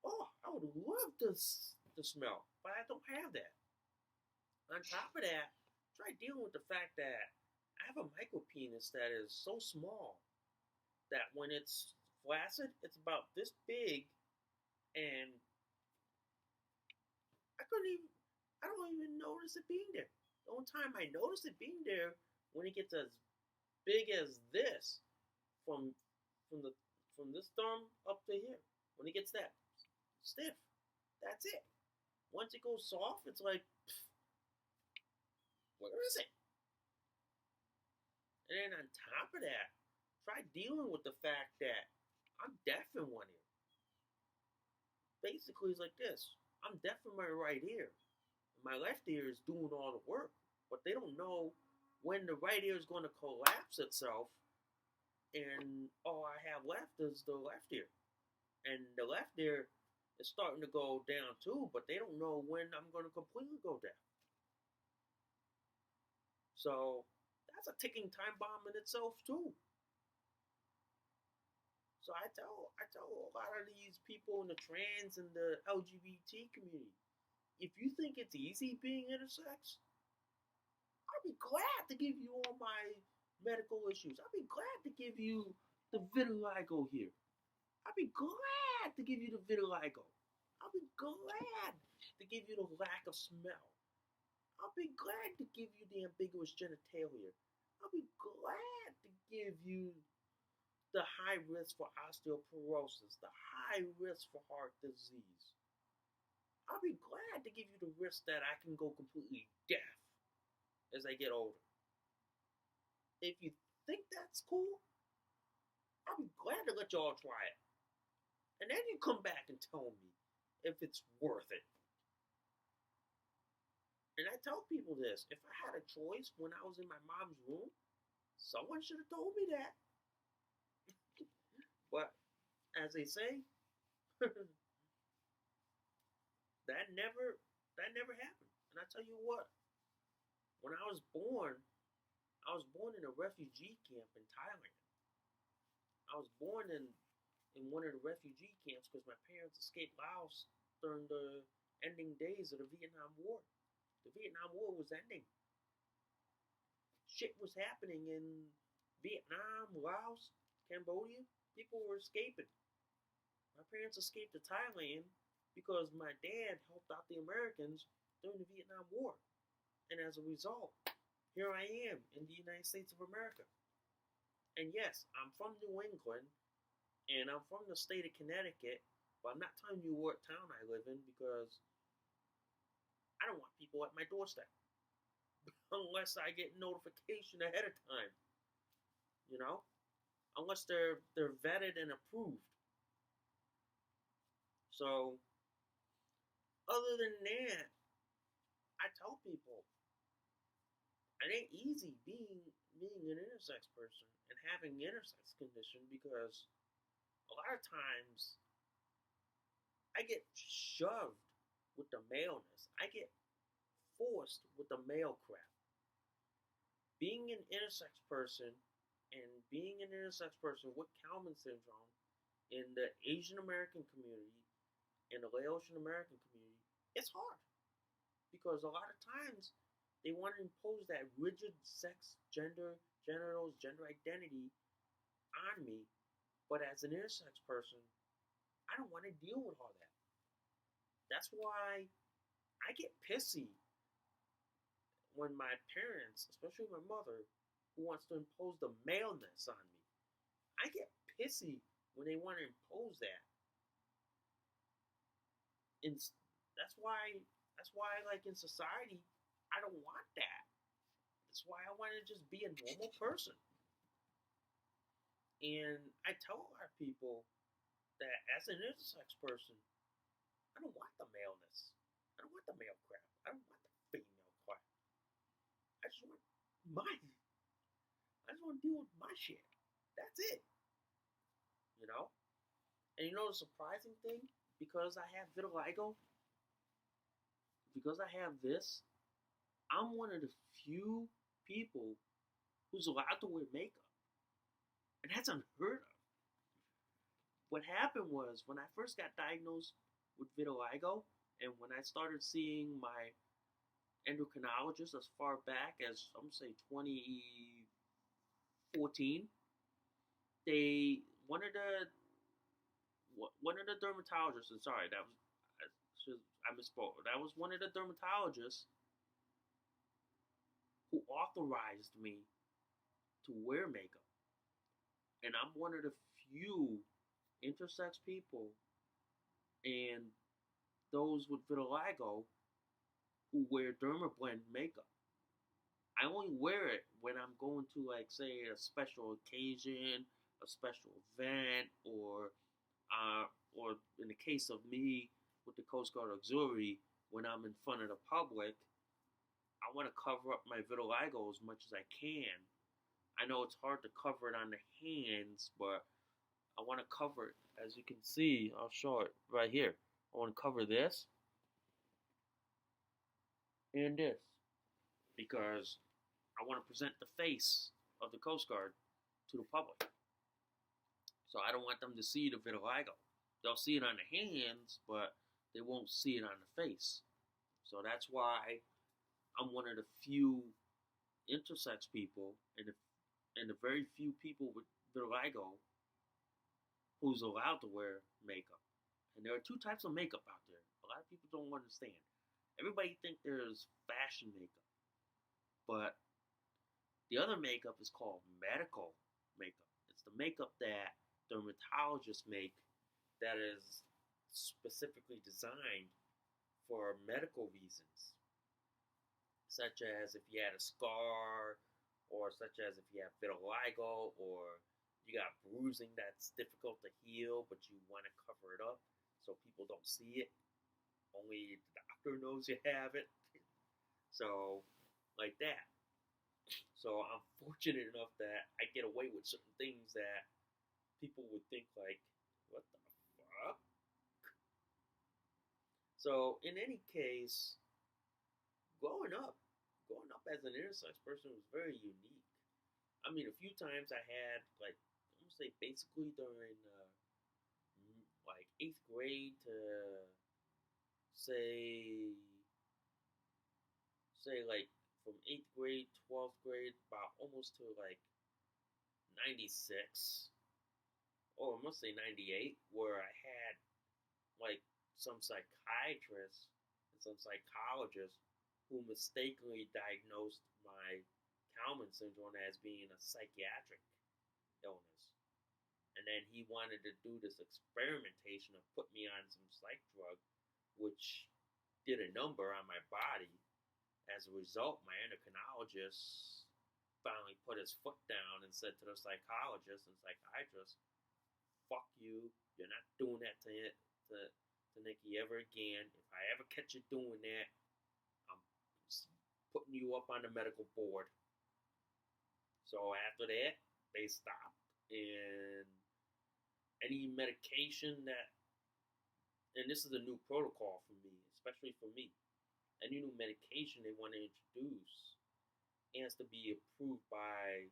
oh, I would love to smell, but I don't have that. On top of that, try dealing with the fact that I have a micro penis that is so small that when it's flaccid, it's about this big, and I don't even notice it being there. The only time I notice it being there when it gets as big as this, from from the from this thumb up to here. When it gets that stiff, that's it. Once it goes soft, it's like, where is it? And then on top of that, try dealing with the fact that I'm deaf in one ear. Basically, it's like this. I'm deaf in my right ear. My left ear is doing all the work. But they don't know when the right ear is going to collapse itself, and all I have left is the left ear. And the left ear is starting to go down too, but they don't know when I'm going to completely go down. So that's a ticking time bomb in itself too. So I tell a lot of these people in the trans and the LGBT community, if you think it's easy being intersex, I'll be glad to give you all my medical issues. I'll be glad to give you the vitiligo here. I'll be glad to give you the vitiligo. I'll be glad to give you the lack of smell. I'll be glad to give you the ambiguous genitalia. I'll be glad to give you the high risk for osteoporosis, the high risk for heart disease. I'll be glad to give you the risk that I can go completely deaf as I get older. If you think that's cool, I'll be glad to let y'all try it. And then you come back and tell me if it's worth it. And I tell people this, if I had a choice when I was in my mom's room, someone should have told me that. But, as they say, that never happened. And I tell you what, when I was born in a refugee camp in Thailand. I was born in in one of the refugee camps because my parents escaped Laos during the ending days of the Vietnam War. The Vietnam War was ending. Shit was happening in Vietnam, Laos, Cambodia. People were escaping. My parents escaped to Thailand because my dad helped out the Americans during the Vietnam War. And as a result, here I am in the United States of America. And yes, I'm from New England and I'm from the state of Connecticut, but I'm not telling you what town I live in because I don't want people at my doorstep unless I get notification ahead of time, you know? Unless they're vetted and approved. So, other than that, I tell people it ain't easy being an intersex person and having an intersex condition because a lot of times I get shoved with the maleness. I get forced with the male crap. Being an intersex person and being an intersex person with Kallmann syndrome in the Asian American community and the Laotian American community, it's hard because a lot of times they want to impose that rigid sex, gender, genitals, gender identity on me. But as an intersex person, I don't want to deal with all that. That's why I get pissy when my parents, especially my mother, who wants to impose the maleness on me. I get pissy when they want to impose that. And that's why like in society, I don't want that. That's why I want to just be a normal person. And I tell a lot of people that as an intersex person, I don't want the maleness. I don't want the male crap. I don't want the female crap. I just want mine. I just want to deal with my shit. That's it. You know? And you know the surprising thing? Because I have vitiligo, because I have this, I'm one of the few people who's allowed to wear makeup. And that's unheard of. What happened was when I first got diagnosed with vitiligo and when I started seeing my endocrinologist as far back as, I'm going to say 2014, one of the dermatologists, and sorry, I misspoke. That was one of the dermatologists who authorized me to wear makeup. And I'm one of the few intersex people and those with vitiligo who wear dermablend makeup. I only wear it when I'm going to, like, say, a special occasion, a special event, or in the case of me with the Coast Guard Auxiliary, when I'm in front of the public, I want to cover up my vitiligo as much as I can. I know it's hard to cover it on the hands, but I want to cover it. As you can see, I'll show it right here. I want to cover this and this because I want to present the face of the Coast Guard to the public. So I don't want them to see the vitiligo. They'll see it on the hands, but they won't see it on the face. So that's why I'm one of the few intersex people and the very few people with vitiligo who's allowed to wear makeup. And there are two types of makeup out there. A lot of people don't understand. Everybody think there's fashion makeup, but the other makeup is called medical makeup. It's the makeup that dermatologists make that is specifically designed for medical reasons, such as if you had a scar, or such as if you have vitiligo, or you got bruising that's difficult to heal, but you want to cover it up so people don't see it. Only the doctor knows you have it. So, like that. So I'm fortunate enough that I get away with certain things that people would think like, what the fuck? So in any case, growing up as an intersex person was very unique. I mean, a few times I had, like, I'm gonna say basically during like 8th grade to say like from 8th grade, 12th grade, about almost to like 96, or I must say 98, where I had like some psychiatrists and some psychologists who mistakenly diagnosed my Kallmann syndrome as being a psychiatric illness. And then he wanted to do this experimentation of put me on some psych drug, which did a number on my body. As a result, my endocrinologist finally put his foot down and said to the psychologist and psychiatrist, fuck you, you're not doing that to Nikki ever again. If I ever catch you doing that, I'm putting you up on the medical board. So after that, they stopped. And any medication that, and this is a new protocol for me, especially for me, any new medication they want to introduce, it has to be approved by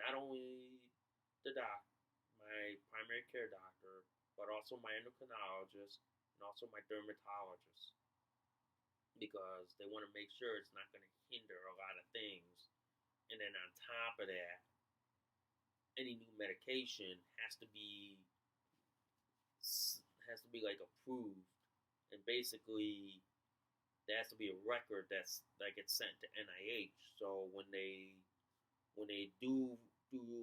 not only the my primary care doctor, but also my endocrinologist and also my dermatologist, because they want to make sure it's not going to hinder a lot of things. And then on top of that, any new medication has to be like approved, and basically there has to be a record that gets sent to NIH. So when they do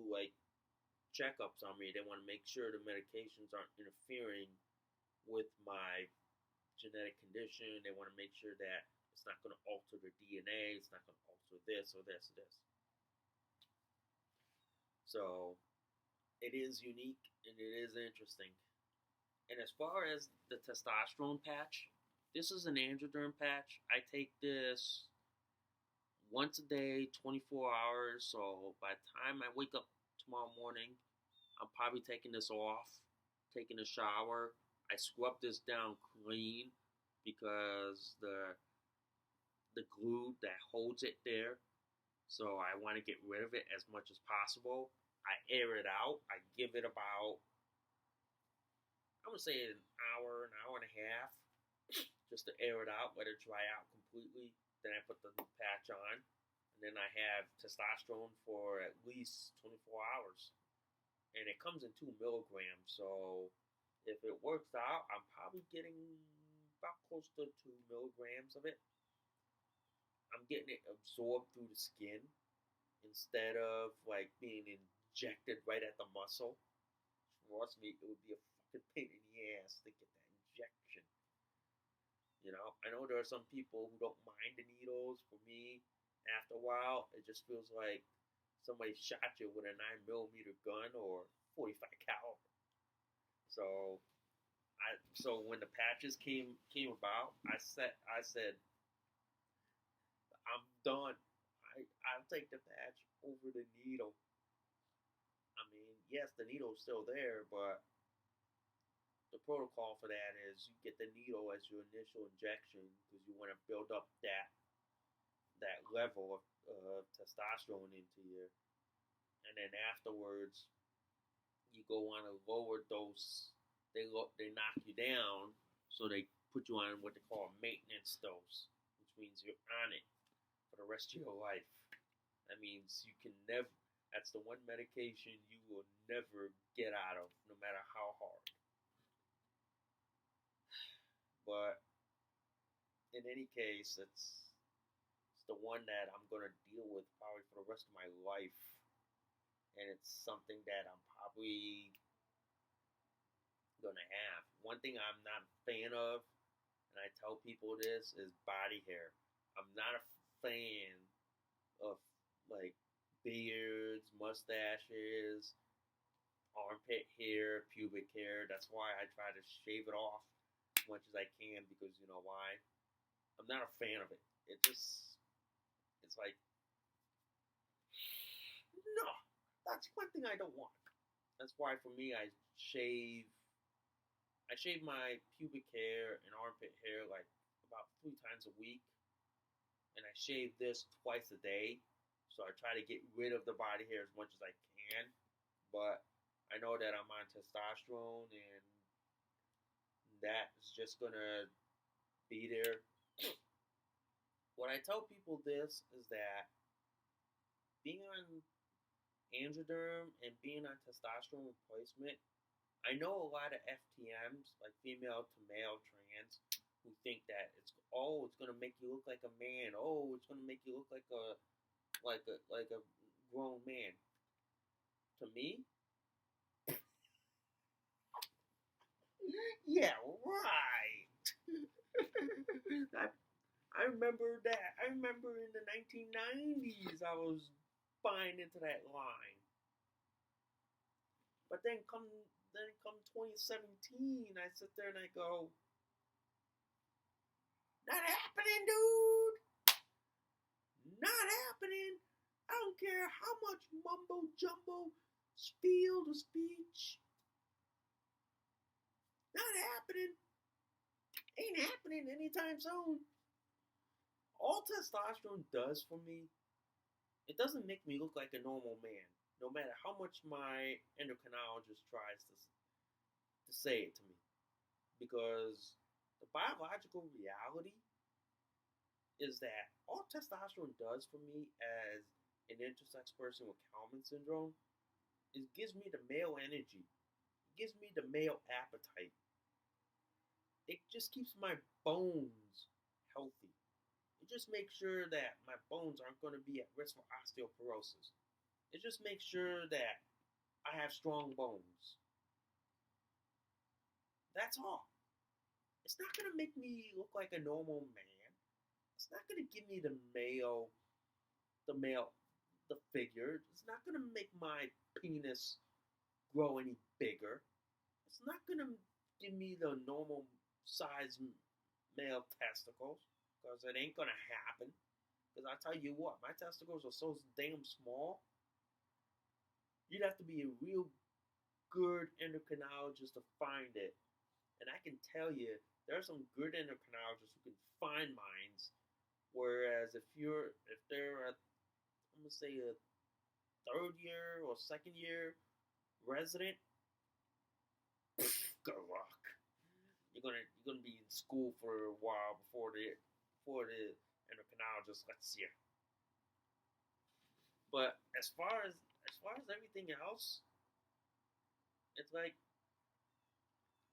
like checkups on me, they want to make sure the medications aren't interfering with my genetic condition. They want to make sure that it's not going to alter the DNA. It's not going to alter this or this or this. So it is unique and it is interesting. And as far as the testosterone patch, this is an androderm patch. I take this once a day, 24 hours. So by the time I wake up tomorrow morning, I'm probably taking this off, taking a shower. I scrub this down clean because the glue that holds it there. So I want to get rid of it as much as possible. I air it out. I give it about, I'm going to say an hour and a half, just to air it out, let it dry out completely. Then I put the patch on, and then I have testosterone for at least 24 hours. And it comes in 2 milligrams, so if it works out, I'm probably getting about close to 2 milligrams of it. I'm getting it absorbed through the skin instead of like being injected right at the muscle. Trust me, it would be a fucking pain in the ass to get that injection. You know, I know there are some people who don't mind the needles. For me, after a while, it just feels like somebody shot you with a 9mm gun or 45 caliber. So when the patches came about, I said I'm done. I'll take the patch over the needle. I mean, yes, the needle's still there, but the protocol for that is you get the needle as your initial injection because you want to build up that level of testosterone into you, and then afterwards you go on a lower dose. They knock you down, so they put you on what they call a maintenance dose, which means you're on it for the rest of your life. That means you can never. That's the one medication you will never get out of, no matter how hard. But in any case, it's the one that I'm going to deal with probably for the rest of my life. And it's something that I'm probably going to have. One thing I'm not a fan of, and I tell people this, is body hair. I'm not a fan of like beards, mustaches, armpit hair, pubic hair. That's why I try to shave it off as much as I can, because you know why? I'm not a fan of it. It's like, no, that's one thing I don't want. That's why for me, I shave my pubic hair and armpit hair like about 3 times a week, and I shave this twice a day. So I try to get rid of the body hair as much as I can, but I know that I'm on testosterone, and that is just gonna be there. When I tell people this is that being on androderm and being on testosterone replacement, I know a lot of FTMs, like female to male trans, who think that it's gonna make you look like a man. Oh, it's gonna make you look like a grown man. To me, yeah, right. I, I remember that. I remember in the 1990s, I was buying into that line. But then come 2017, I sit there and I go, not happening, dude. Not happening. I don't care how much mumbo jumbo, spiel to speech. Not happening. Ain't happening anytime soon. All testosterone does for me, it doesn't make me look like a normal man, no matter how much my endocrinologist tries to say it to me. Because the biological reality is that all testosterone does for me as an intersex person with Kallmann syndrome is gives me the male energy. It gives me the male appetite. It just keeps my bones healthy. It just makes sure that my bones aren't going to be at risk for osteoporosis. It just makes sure that I have strong bones. That's all. It's not going to make me look like a normal man. It's not going to give me the figure. It's not going to make my penis grow any bigger. It's not going to give me the normal size male testicles, because it ain't going to happen. Because I tell you what, my testicles are so damn small, you'd have to be a real good endocrinologist to find it. And I can tell you, there are some good endocrinologists who can find mines. Whereas if they're I'm gonna say a third year or second year resident, good luck. You're gonna be in school for a while before the endocrinologist lets you. But as far as everything else, it's like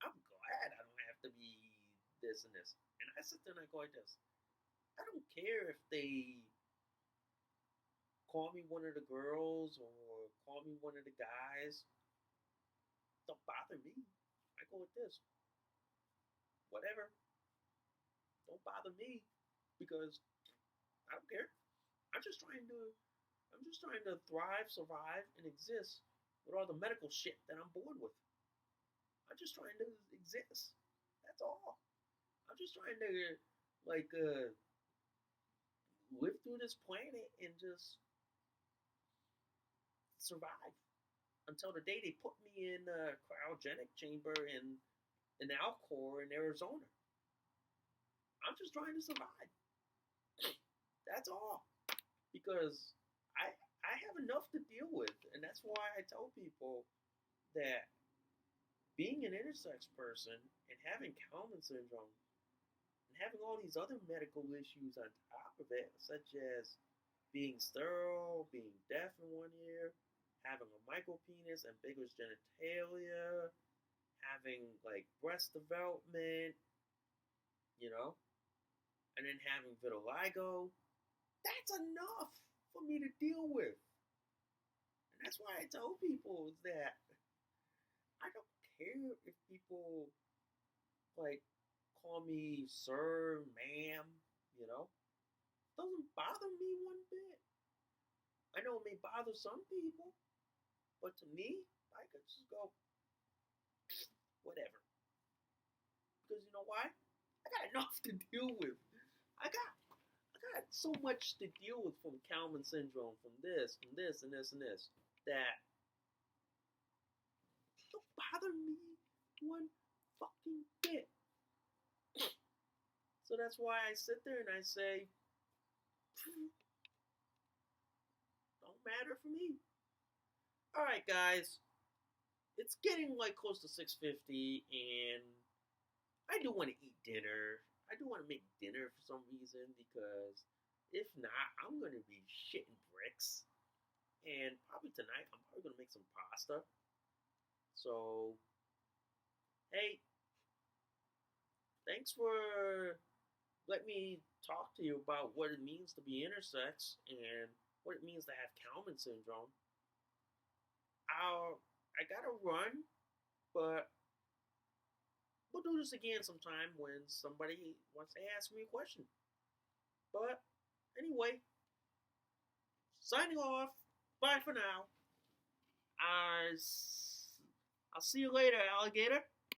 I'm glad I don't have to be this and this. And I sit there and I go like this. I don't care if they call me one of the girls or call me one of the guys. Don't bother me. I go with this. Whatever. Don't bother me because I don't care. I'm just trying to thrive, survive, and exist with all the medical shit that I'm bored with. I'm just trying to exist. That's all. I'm just trying to like live through this planet and just survive until the day they put me in a cryogenic chamber in Alcor in Arizona. I'm just trying to survive. That's all. Because I have enough to deal with, and that's why I tell people that being an intersex person and having Kallmann syndrome and having all these other medical issues on top of it, such as being sterile, being deaf in one ear, having a micropenis, ambiguous genitalia, having like breast development, and then having vitiligo, that's enough for me to deal with. And that's why I tell people that I don't care if people like call me sir, ma'am, doesn't bother me one bit. I know it may bother some people, but to me, I could just go, whatever. Because you know why? I got enough to deal with. I got so much to deal with from Kallmann syndrome, from this, and this, and this, that don't bother me one fucking bit. So that's why I sit there and I say, don't matter for me. Alright, guys. It's getting like close to 6:50, and I do want to eat dinner. I do want to make dinner for some reason because if not, I'm gonna be shitting bricks. And probably tonight, I'm probably gonna make some pasta. So, hey, thanks for letting me talk to you about what it means to be intersex and what it means to have Kallmann syndrome. I gotta run, but we'll do this again sometime when somebody wants to ask me a question. But anyway, signing off. Bye for now. I, I'll see you later, alligator.